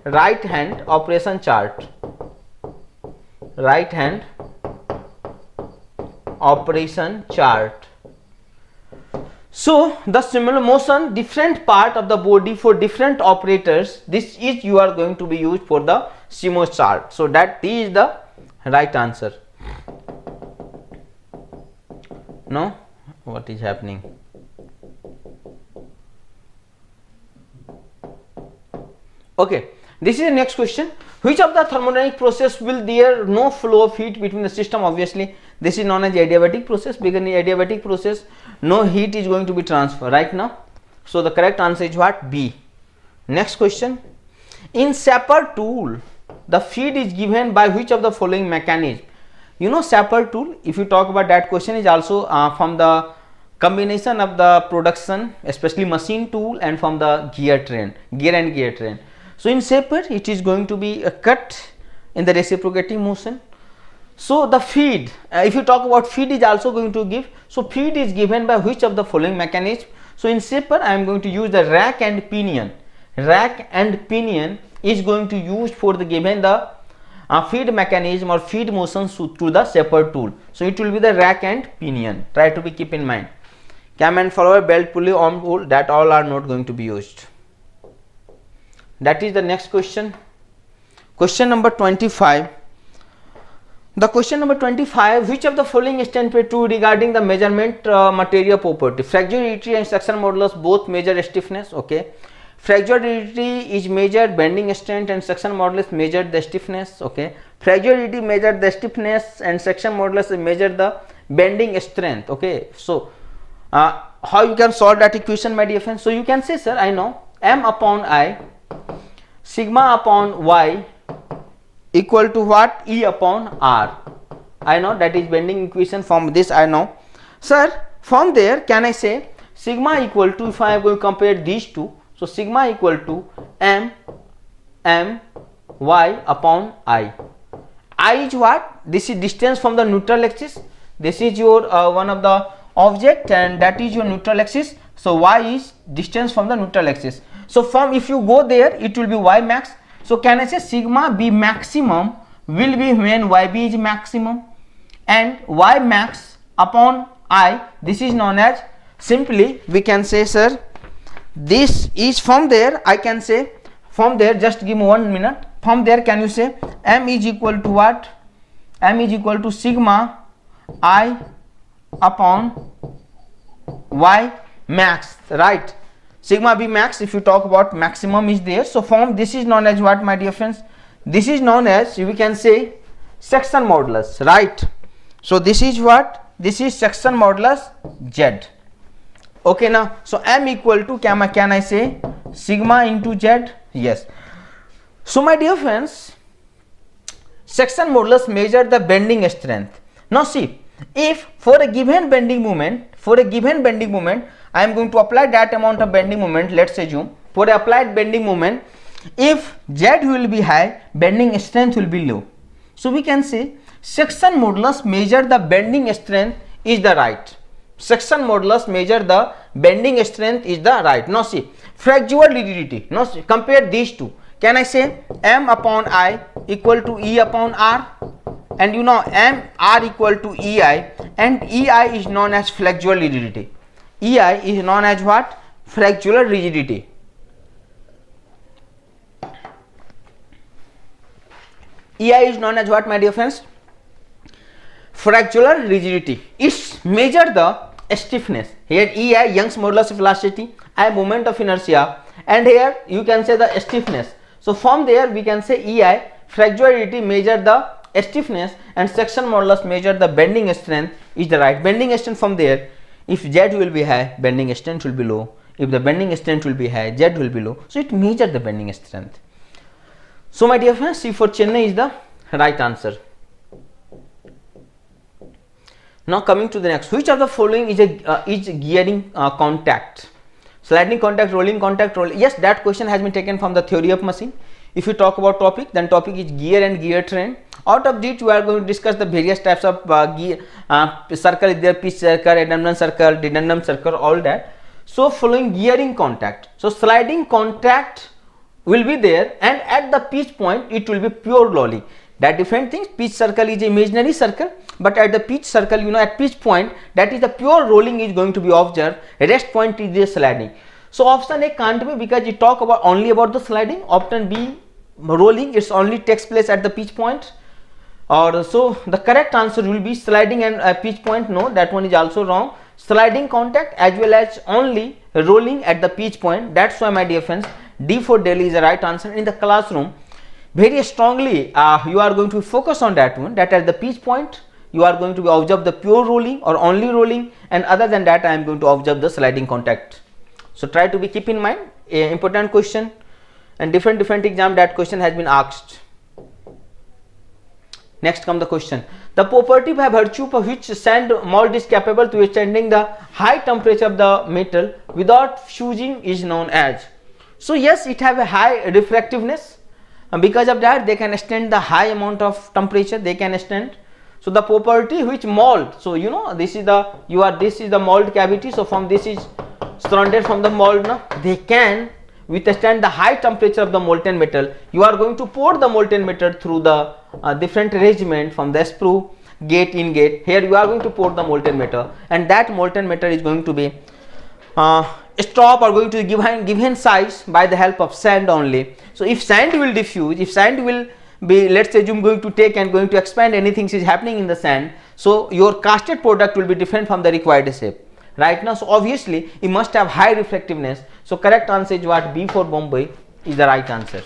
right hand operation chart. Right hand operation chart. So the similar motion, different part of the body for different operators, this is you are going to be used for the CMO chart. So that is the right answer. No, what is happening? Okay, this is the next question. Which of the thermodynamic process will there no flow of heat between the system? Obviously this is known as adiabatic process. Because in adiabatic process no heat is going to be transferred right now. So the correct answer is what? B. Next question. In Sapper tool the feed is given by which of the following mechanism? Sapper tool, if you talk about that question, is also from the combination of the production, especially machine tool, and from the gear and gear train. So in Sapper it is going to be a cut in the reciprocating motion. So the feed, if you talk about feed, is also going to give. So feed is given by which of the following mechanism? So in Sapper I am going to use the rack and pinion. Rack and pinion is going to use for the given the feed mechanism or feed motion through the Sapper tool. So it will be the rack and pinion. Try to be keep in mind. Cam and follower, belt, pulley, arm tool, that all are not going to be used. That is the next question. Question number 25. The question number 25, which of the following stand for true regarding the measurement material property? Fracture rigidity and section modulus both measure stiffness. Okay. Fracture rigidity is measured bending strength and section modulus measured the stiffness. Okay. Fracture rigidity measured the stiffness and section modulus measured the bending strength. Okay. So how you can solve that equation, my dear friends? So you can say, sir, I know M upon I sigma upon Y equal to what? E upon R. I know that is bending equation. From this I know. Sir, from there can I say sigma equal to, if I am going to compare these two, so sigma equal to M Y upon I. I is what? This is distance from the neutral axis. this is your one of the object, and that is your neutral axis. So y is distance from the neutral axis. So from, if you go there, it will be y max. So can I say sigma b maximum will be when yb is maximum, and y max upon I, this is known as, simply we can say, sir, this is from there, I can say from there, just give me 1 minute, from there can you say m is equal to what? M is equal to sigma I upon y max, right? Sigma b max, if you talk about maximum is there. So from this is known as what, my dear friends? This is known as, we can say, section modulus, right? So this is what? This is section modulus Z. Okay now, so m equal to, can I say sigma into Z? Yes. So my dear friends, section modulus measure the bending strength. Now see, if for a given bending moment, I am going to apply that amount of bending moment, let's assume for a applied bending moment, if Z will be high, bending strength will be low. So we can say section modulus measure the bending strength is the right. Section modulus measure the bending strength is the right. Now see, fracture rigidity. Now see, compare these two. Can I say m upon I equal to E upon R, and you know m R equal to EI, and EI is known as flexural rigidity. EI is known as what? Fracture rigidity. EI is known as what, my dear friends? Fracture rigidity. It measure the stiffness. Here EI, Young's modulus of elasticity, I moment of inertia, and here you can say the stiffness. So from there we can say EI, fracture rigidity measure the stiffness, and section modulus measure the bending strength is the right. Bending strength from there, if Z will be high, bending strength will be low. If the bending strength will be high, Z will be low. So it measure the bending strength. So my dear friends, C for Chennai is the right answer. Now coming to the next, which of the following is a gearing contact? Sliding contact, rolling contact, yes, that question has been taken from the theory of machine. If you talk about topic, then topic is gear and gear train. Out of this we are going to discuss the various types of gear, circle is there, pitch circle, redundant circle, dedundant circle, all that. So following gearing contact, so sliding contact will be there, and at the pitch point it will be pure rolling. That different things. Pitch circle is imaginary circle, but at the pitch circle, you know, at pitch point, that is the pure rolling is going to be observed. Rest point is the sliding. So option A can't be, because you talk about only about the sliding. Option B, rolling, it's only takes place at the pitch point. Or so the correct answer will be sliding and pitch point. No, that one is also wrong. Sliding contact as well as only rolling at the pitch point. That's why, my dear friends, D for Delhi is the right answer. In the classroom, very strongly you are going to focus on that one, that at the pitch point you are going to observe the pure rolling or only rolling, and other than that I am going to observe the sliding contact. So try to be keep in mind, a important question, and different exam that question has been asked. Next come the question, the property by virtue of which sand mold is capable to withstanding the high temperature of the metal without fusing is known as. So yes, it have a high refractiveness, and because of that they can stand the high amount of temperature, they can stand. So the property which mold, so you know, this is the this is the mold cavity, so from this is surrounded from the mold, now they can withstand the high temperature of the molten metal. You are going to pour the molten metal through the different arrangement from the sprue, gate, in gate. Here you are going to pour the molten metal, and that molten metal is going to be stop or going to given size by the help of sand only. So if sand will diffuse, if sand will be, let's assume, going to take and going to expand, anything is happening in the sand, so your casted product will be different from the required shape right now. So obviously you must have high reflectiveness. So correct answer is what? B for Bombay is the right answer.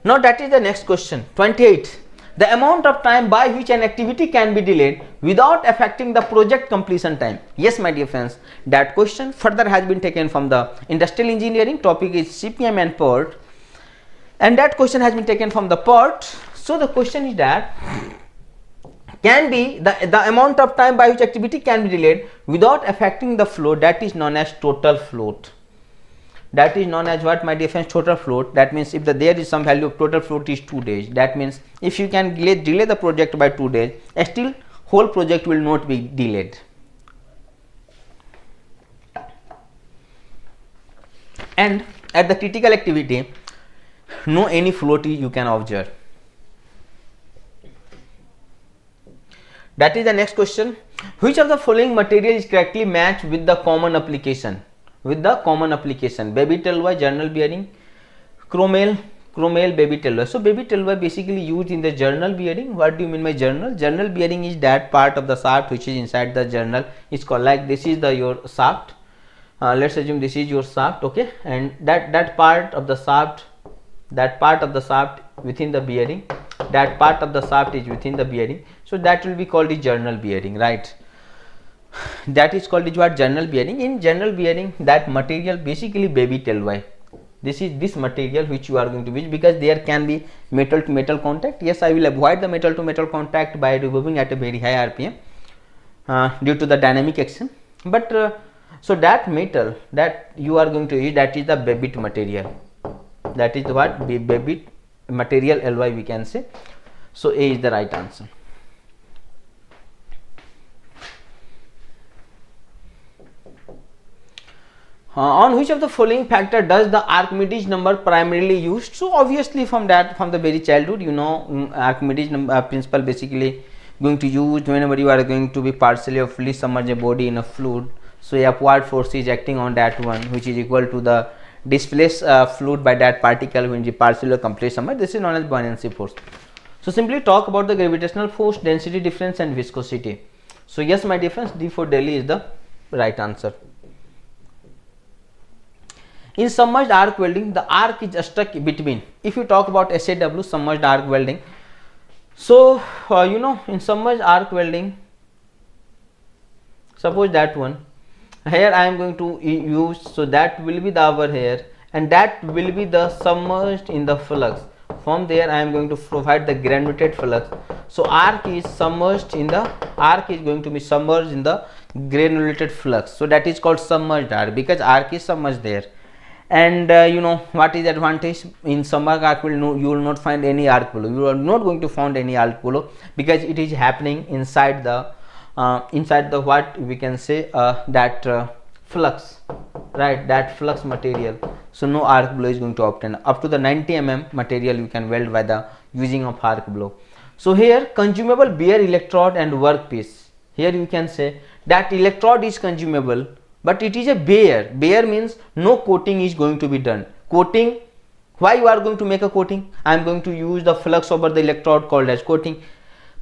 Now that is the next question, 28. The amount of time by which an activity can be delayed without affecting the project completion time. Yes, my dear friends, that question further has been taken from the industrial engineering. Topic is CPM and PERT, and that question has been taken from the PERT. So the question is that can be the amount of time by which activity can be delayed without affecting the flow, that is known as total float. that is known as what, my dear friends? Total float. That means if there is some value of total float is 2 days, that means if you can delay the project by 2 days, still whole project will not be delayed. And at the critical activity, no any float you can observe. That is the next question. Which of the following material is correctly matched with the common application? With the common application, baby tell-wire, journal bearing, chromel, baby tell-wire. So baby tell-wire basically used in the journal bearing. What do you mean by journal? Journal bearing is that part of the shaft which is inside the journal. It's called like this is your shaft. Let's assume this is your shaft, okay, and that part of the shaft within the bearing, that part of the shaft is within the bearing, so that will be called the journal bearing, right? That is called is what, journal bearing. In journal bearing, that material basically baby tell-wire. This is this material which you are going to use, because there can be metal to metal contact. Yes, I will avoid the metal to metal contact by removing at a very high RPM due to the dynamic action, but so that metal that you are going to use, that is the baby material. That is what, baby material, LY we can say. So A is the right answer. On which of the following factor does the Archimedes number primarily used? So obviously from the very childhood, you know, Archimedes principle basically going to use whenever you are going to be partially or fully submerge a body in a fluid. So a upward force is acting on that one, which is equal to the displaced fluid by that particle when the partially or completely submerged. This is known as buoyancy force. So simply talk about the gravitational force, density difference and viscosity. So yes, my dear friends, D for Delhi is the right answer. In submerged arc welding, the arc is stuck between, if you talk about SAW, submerged arc welding. So you know, in submerged arc welding, suppose that one, here I am going to use, so that will be the hour here, and that will be the submerged in the flux. From there I am going to provide the granulated flux. So arc is submerged in the, arc is going to be submerged in the granulated flux. So that is called submerged arc, because arc is submerged there. And you know what is the advantage in submerged arc welding? No, you will not find any arc flow. You are not going to find any arc flow, because it is happening inside the what we can say, that flux, right, that flux material. So no arc blow is going to obtain. Up to the 90 mm material you can weld by the using of arc blow. So here consumable bare electrode and workpiece. Here you can say that electrode is consumable, but it is a bare. Bare means no coating is going to be done. Coating, why you are going to make a coating? I am going to use the flux over the electrode called as coating,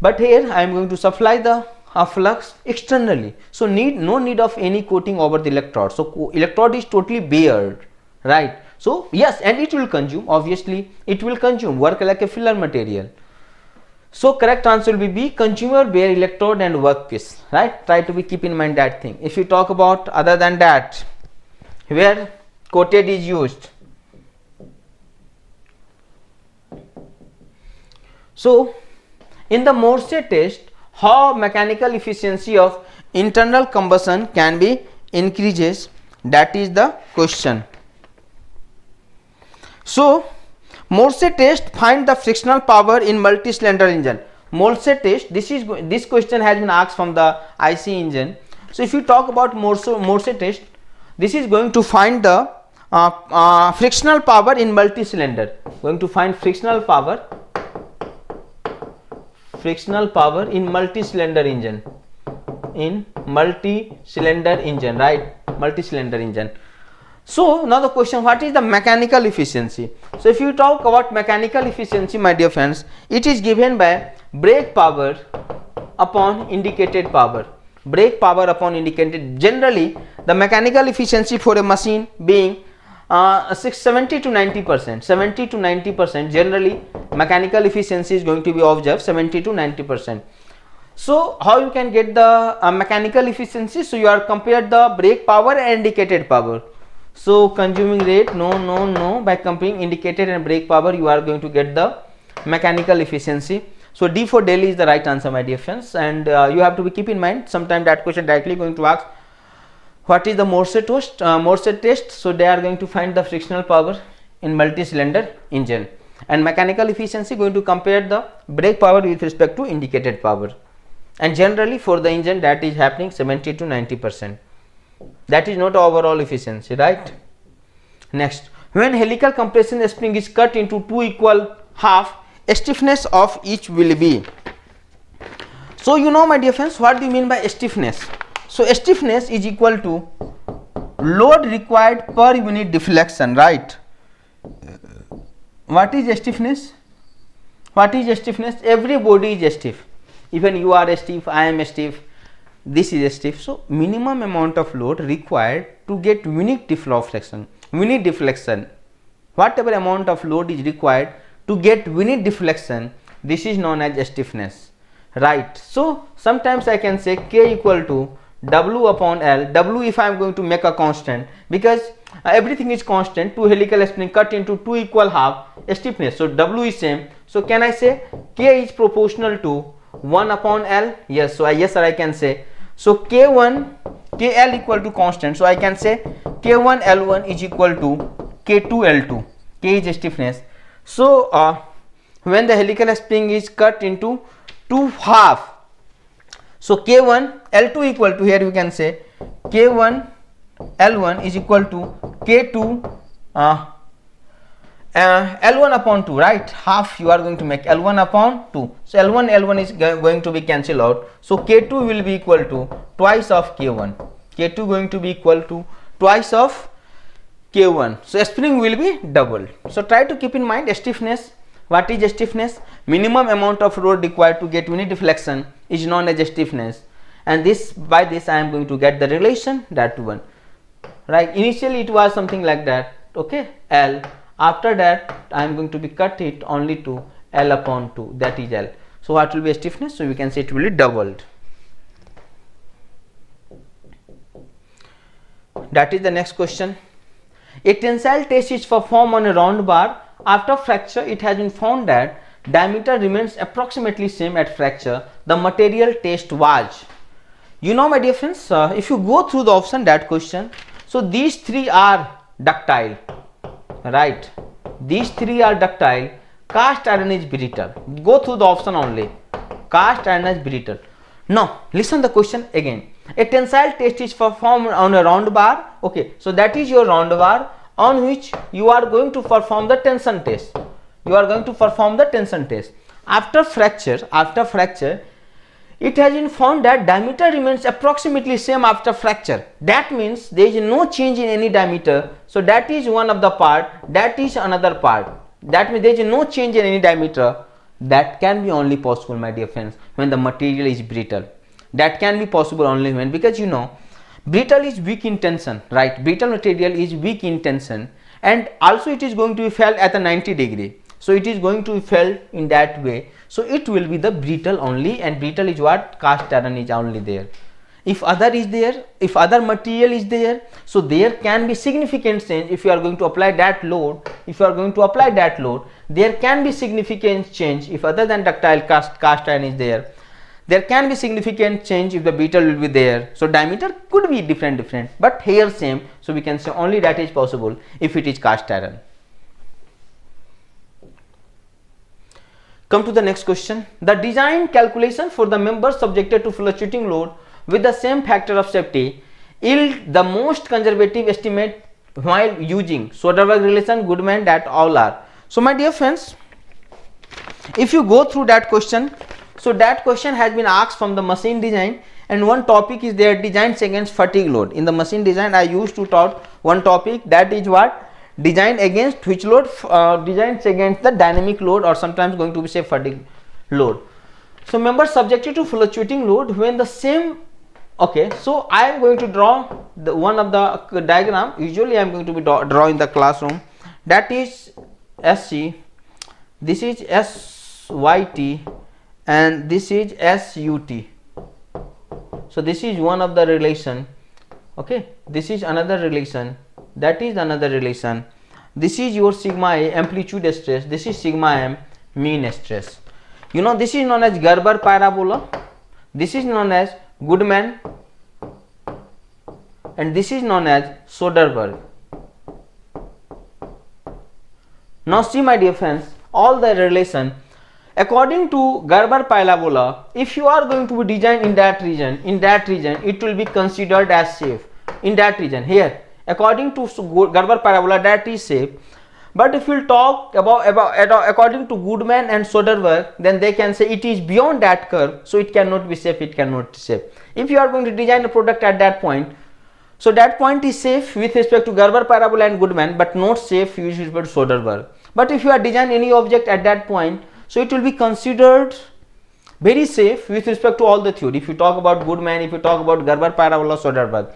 but here I am going to supply the flux externally. So no need of any coating over the electrode. So electrode is totally bare, right? So yes, and it will consume, obviously it will consume, work like a filler material. So correct answer will be B, consumer bare electrode and workpiece, right? Try to be keep in mind that thing. If you talk about other than that, where coated is used, so in the Morse test, how mechanical efficiency of internal combustion can be increases, that is the question. So Morse test, find the frictional power in multi-cylinder engine. Morse test, this question has been asked from the IC engine. So if you talk about Morse test, this is going to find the frictional power in multi-cylinder. Going to find frictional power in multi-cylinder engine, right, multi-cylinder engine. So now the question, what is the mechanical efficiency? So if you talk about mechanical efficiency, my dear friends, it is given by brake power upon indicated power. Brake power upon indicated, generally the mechanical efficiency for a machine being 70 to 90%, generally mechanical efficiency is going to be observed 70 to 90%. So how you can get the mechanical efficiency? So you are compared the brake power and indicated power. So consuming rate, no, by comparing indicated and brake power you are going to get the mechanical efficiency. So D for Delhi is the right answer, my dear friends, and you have to be keep in mind, sometime that question directly going to ask What is the Morse test? So they are going to find the frictional power in multi-cylinder engine, and mechanical efficiency going to compare the brake power with respect to indicated power, and generally for the engine that is happening 70 to 90%. That is not overall efficiency, right? Next, when helical compression spring is cut into two equal half, stiffness of each will be. So you know my dear friends, what do you mean by stiffness? So stiffness is equal to load required per unit deflection, right? What is stiffness? What is stiffness? Every body is stiff. Even you are stiff, I am stiff, this is stiff. So minimum amount of load required to get unit deflection. Whatever amount of load is required to get unit deflection, this is known as stiffness, right? So sometimes I can say K equal to W upon L. W if I am going to make a constant, because everything is constant. Two helical spring cut into two equal half stiffness. So W is same. So can I say K is proportional to 1 upon L? Yes. So yes sir, I can say. So K1 KL equal to constant. So I can say K1 L1 is equal to K2 L2. K is stiffness. So when the helical spring is cut into two half, so K1 L2 equal to, here you can say K1 L1 is equal to K2 L1 upon 2, right? Half you are going to make L1 upon 2. So L1 is going to be cancelled out. So K2 will be equal to twice of K1. K2 going to be equal to twice of K1. So spring will be doubled. So try to keep in mind stiffness. What is stiffness? Minimum amount of load required to get unit deflection is known as stiffness, and this, by this I am going to get the relation, that one, right? Initially it was something like that, okay, L. After that I am going to be cut it only to L upon 2, that is L. So what will be stiffness? So we can say it will be doubled. That is the next question. A tensile test is performed on a round bar. After fracture, it has been found that diameter remains approximately same at fracture. The material test was. You know my dear friends, if you go through the option, that question, so these three are ductile, right? These three are ductile. Cast iron is brittle. Go through the option only. Cast iron is brittle. Now listen the question again. A tensile test is performed on a round bar. Okay, so that is your round bar on which you are going to perform the tension test. You are going to perform the tension test. After fracture, it has been found that diameter remains approximately same after fracture. That means there is no change in any diameter. So that is one of the part. That is another part. That means there is no change in any diameter. That can be only possible, my dear friends, when the material is brittle. That can be possible only when, because you know, brittle is weak in tension, right? Brittle material is weak in tension, and also it is going to be felt at a 90 degree. So it is going to be felt in that way. So it will be the brittle only, and brittle is what? Cast iron is only there. If other is there, if other material is there, so there can be significant change. If you are going to apply that load, there can be significant change. If other than ductile cast iron is there, there can be significant change if the brittle will be there. So diameter could be different, but here same. So we can say only that is possible if it is cast iron. Come to the next question. The design calculation for the members subjected to fluctuating load with the same factor of safety yield the most conservative estimate while using Soderberg relation, Goodman, that all are. So my dear friends, if you go through that question, so that question has been asked from the machine design, and one topic is there, design against fatigue load. In the machine design I used to taught one topic, that is what? Design against which load? Designs against the dynamic load, or sometimes going to be say fatigue load. So members subjected to fluctuating load when the same. Okay, so I am going to draw the one of the diagram. Usually I am going to be draw in the classroom. That is SC, this is SYT, and this is SUT. So this is one of the relation. Okay, this is another relation. That is another relation. This is your sigma A, amplitude stress. This is sigma M, mean stress. You know, this is known as Gerber parabola. This is known as Goodman and this is known as Soderberg. Now see my dear friends, all the relation according to Gerber parabola, if you are going to be designed in that region, it will be considered as safe in that region. Here according to Gerber parabola, that is safe. But if we talk about according to Goodman and Soderberg, then they can say it is beyond that curve, so it cannot be safe, it cannot be safe. If you are going to design a product at that point, so that point is safe with respect to Gerber parabola and Goodman, but not safe with respect to Soderberg. But if you are designing any object at that point, so it will be considered very safe with respect to all the theory. If you talk about Goodman, if you talk about Gerber parabola, Soderberg.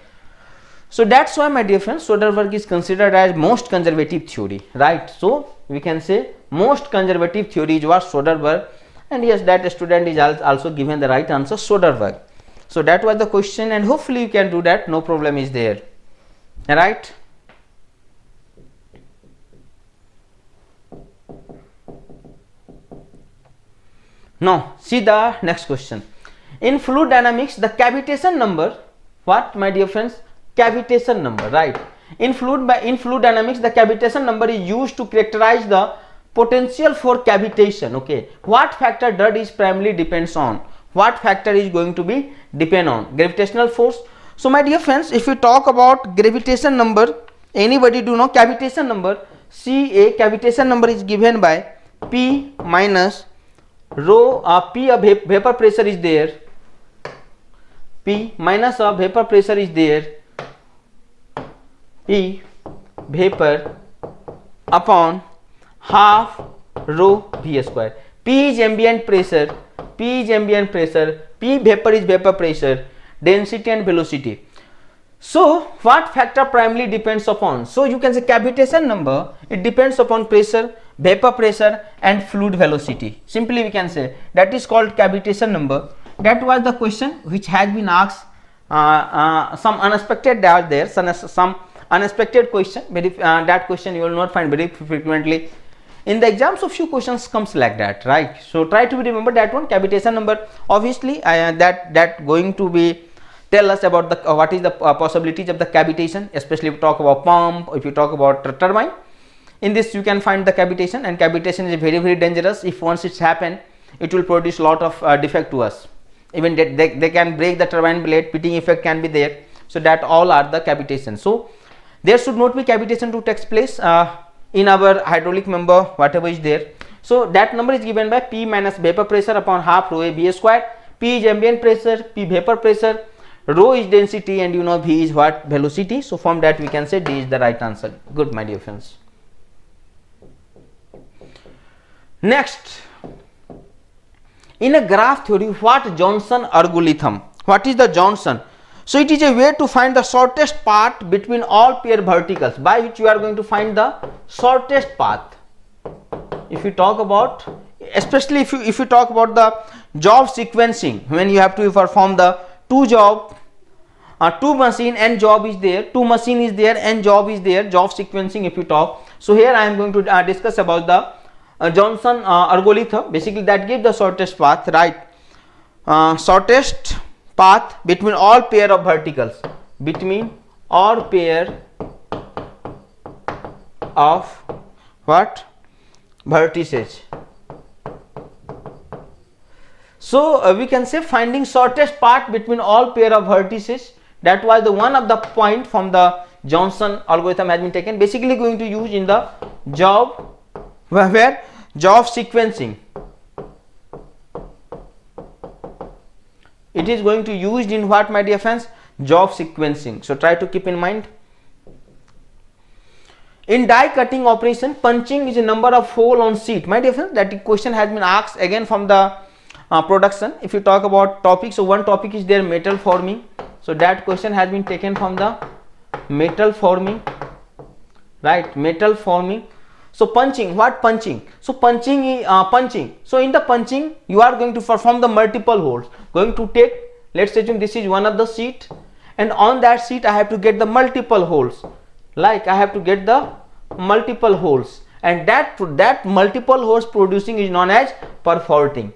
So that's why my dear friends, Soderberg is considered as most conservative theory, right? So we can say most conservative theory is what Soderberg, and yes, that student is also given the right answer, Soderberg. So that was the question, and hopefully you can do that, no problem is there, right? Now see the next question. In fluid dynamics, the cavitation number, what my dear friends? Cavitation number, right? In fluid dynamics, the cavitation number is used to characterize the potential for cavitation. Okay, what factor that is primarily depends on? What factor is going to be depend on? Gravitational force. So my dear friends, if we talk about gravitation number, anybody do know cavitation number? Ca cavitation number is given by P minus rho. P a vapor pressure is there. P minus a vapor pressure is there. P vapor upon half rho V square. P is ambient pressure, P is ambient pressure, P vapor is vapor pressure, density and velocity. So what factor primarily depends upon? So you can say cavitation number, it depends upon pressure, vapor pressure and fluid velocity. Simply we can say that is called cavitation number. That was the question which has been asked. Some unexpected there, some unexpected question, that question you will not find very frequently in the exams. Of few questions comes like that, right? So try to remember that one, cavitation number. Obviously that going to be tell us about the what is the possibilities of the cavitation, especially if you talk about pump, if you talk about turbine. In this you can find the cavitation, and cavitation is very dangerous. If once it's happened, it will produce lot of defect to us. Even they can break the turbine blade, pitting effect can be there. So that all are the cavitation. So there should not be cavitation to take place in our hydraulic member, whatever is there. So that number is given by P minus vapor pressure upon half rho A V square. P is ambient pressure, P vapor pressure, rho is density, and you know V is what? Velocity. So from that we can say D is the right answer. Good my dear friends. Next, in a graph theory, what Johnson algorithm? What is the Johnson? So it is a way to find the shortest path between all pair verticals, by which you are going to find the shortest path. If you talk about, especially if you talk about the job sequencing, when you have to perform the two machine and job is there, two machine is there and job is there, job sequencing if you talk. So here I am going to discuss about the Johnson algorithm. Basically that gives the shortest path, right? Shortest path between all pair of verticals, between all pair of what? Vertices. So we can say finding shortest path between all pair of vertices. That was the one of the point from the Johnson algorithm has been taken. Basically going to use in the job, where job sequencing. It is going to used in what my dear friends? Job sequencing. So try to keep in mind. In die cutting operation, punching is a number of hole on sheet. My dear friends, that question has been asked again from the production. If you talk about topic, so one topic is there, metal forming. So that question has been taken from the metal forming, right? Metal forming. So punching, what punching? So punching is punching. So in the punching, you are going to perform the multiple holes. Going to take, let's assume this is one of the sheet, and on that sheet I have to get the multiple holes. Like I have to get the multiple holes, and that multiple holes producing is known as perforating.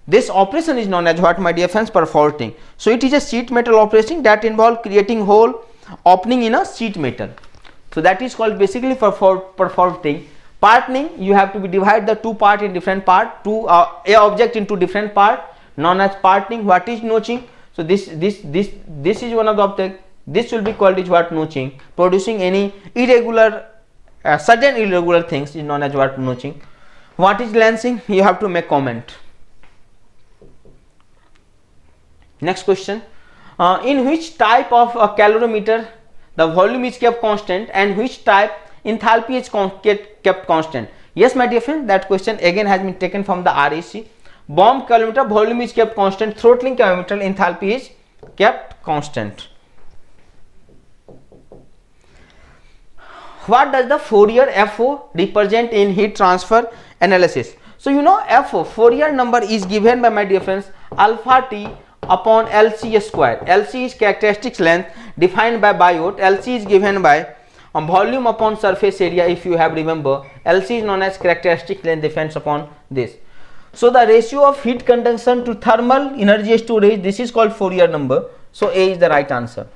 This operation is known as what my dear friends? Perforating. So it is a sheet metal operation that involves creating hole opening in a sheet metal. So that is called basically for perforating. Parting, you have to be divide the two part in different part, a object into different part, known as parting. What is notching? So this is one of the object. This will be called is what notching. Producing any irregular, sudden irregular things is known as what notching. What is lancing? You have to make comment. Next question. In which type of a calorimeter the volume is kept constant and which type enthalpy is kept constant? Yes, my dear friend, that question again has been taken from the RAC. Bomb calorimeter, volume is kept constant. Throttling calorimeter, enthalpy is kept constant. What does the Fourier FO represent in heat transfer analysis? So you know FO, Fourier number is given by, my dear friends, alpha T upon LC square. LC is characteristic length defined by Biot. LC is given by volume upon surface area. If you have remember, LC is known as characteristic length depends upon this. So the ratio of heat conduction to thermal energy storage, this is called Fourier number. So A is the right answer.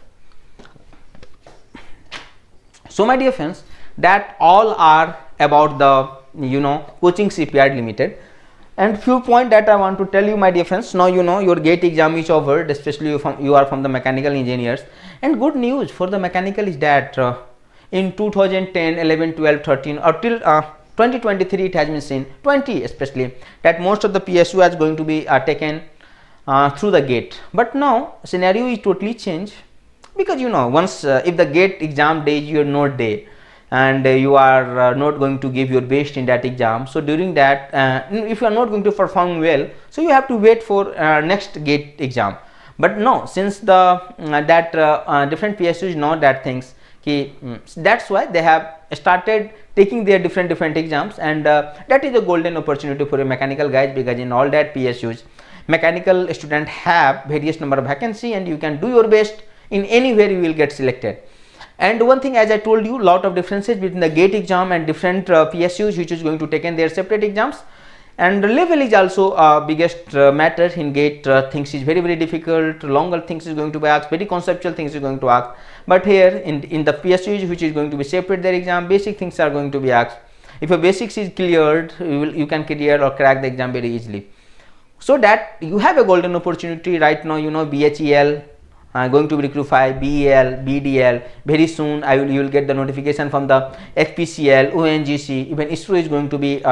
So my dear friends, that all are about the coaching shipyard limited. And few point that I want to tell you, my dear friends. Now you know your GATE exam is over, especially you are from the mechanical engineers. And good news for the mechanical is that in 2010, 11, 12, 13 or till 2023 it has been seen, 20 especially, that most of the PSU is going to be taken through the GATE. But now scenario is totally changed, because you know once if the GATE exam day is your note day, and you are not going to give your best in that exam, so during that if you are not going to perform well, so you have to wait for next GATE exam. But no, since the different PSUs know that things, that's why they have started taking their different exams, and that is a golden opportunity for a mechanical guys, because in all that PSUs mechanical student have various number of vacancy, and you can do your best in anywhere you will get selected. And one thing, as I told you, lot of differences between the GATE exam and different PSUs which is going to take in their separate exams. And level is also biggest matter in GATE. Things is very difficult, longer things is going to be asked, very conceptual things is going to ask. But here in the PSUs which is going to be separate their exam, basic things are going to be asked. If your basics is cleared, you can clear or crack the exam very easily. So that you have a golden opportunity right now. You know BHEL going to be recruited, BEL, BDL. Very soon you will get the notification from the FPCL, ONGC. Even ISRO is going to be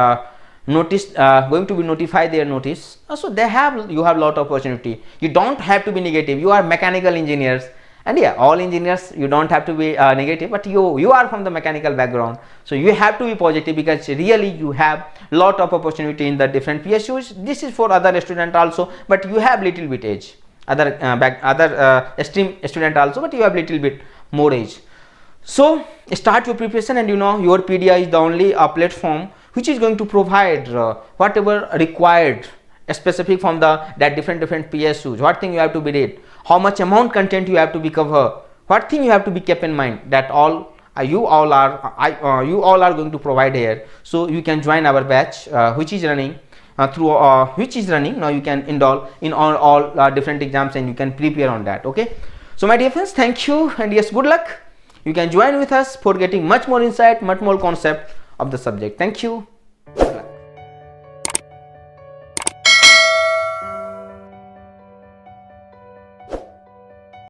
notify their notice. So you have lot of opportunity. You don't have to be negative. You are mechanical engineers, and yeah, all engineers, you don't have to be negative, but you are from the mechanical background, so you have to be positive, because really you have lot of opportunity in the different PSUs. This is for other student also, but you have little bit age. Other stream student also, but you have little bit more age. So start your preparation, and you know Yourpedia is the only platform which is going to provide whatever required specific from that different PSUs. What thing you have to be read, how much amount content you have to be cover, what thing you have to be kept in mind, that all you all are going to provide here. So you can join our batch which is running now. You can enroll in all different exams, and you can prepare on that. Okay, so my dear friends, thank you, and yes, good luck. You can join with us for getting much more insight, much more concept of the subject. Thank you.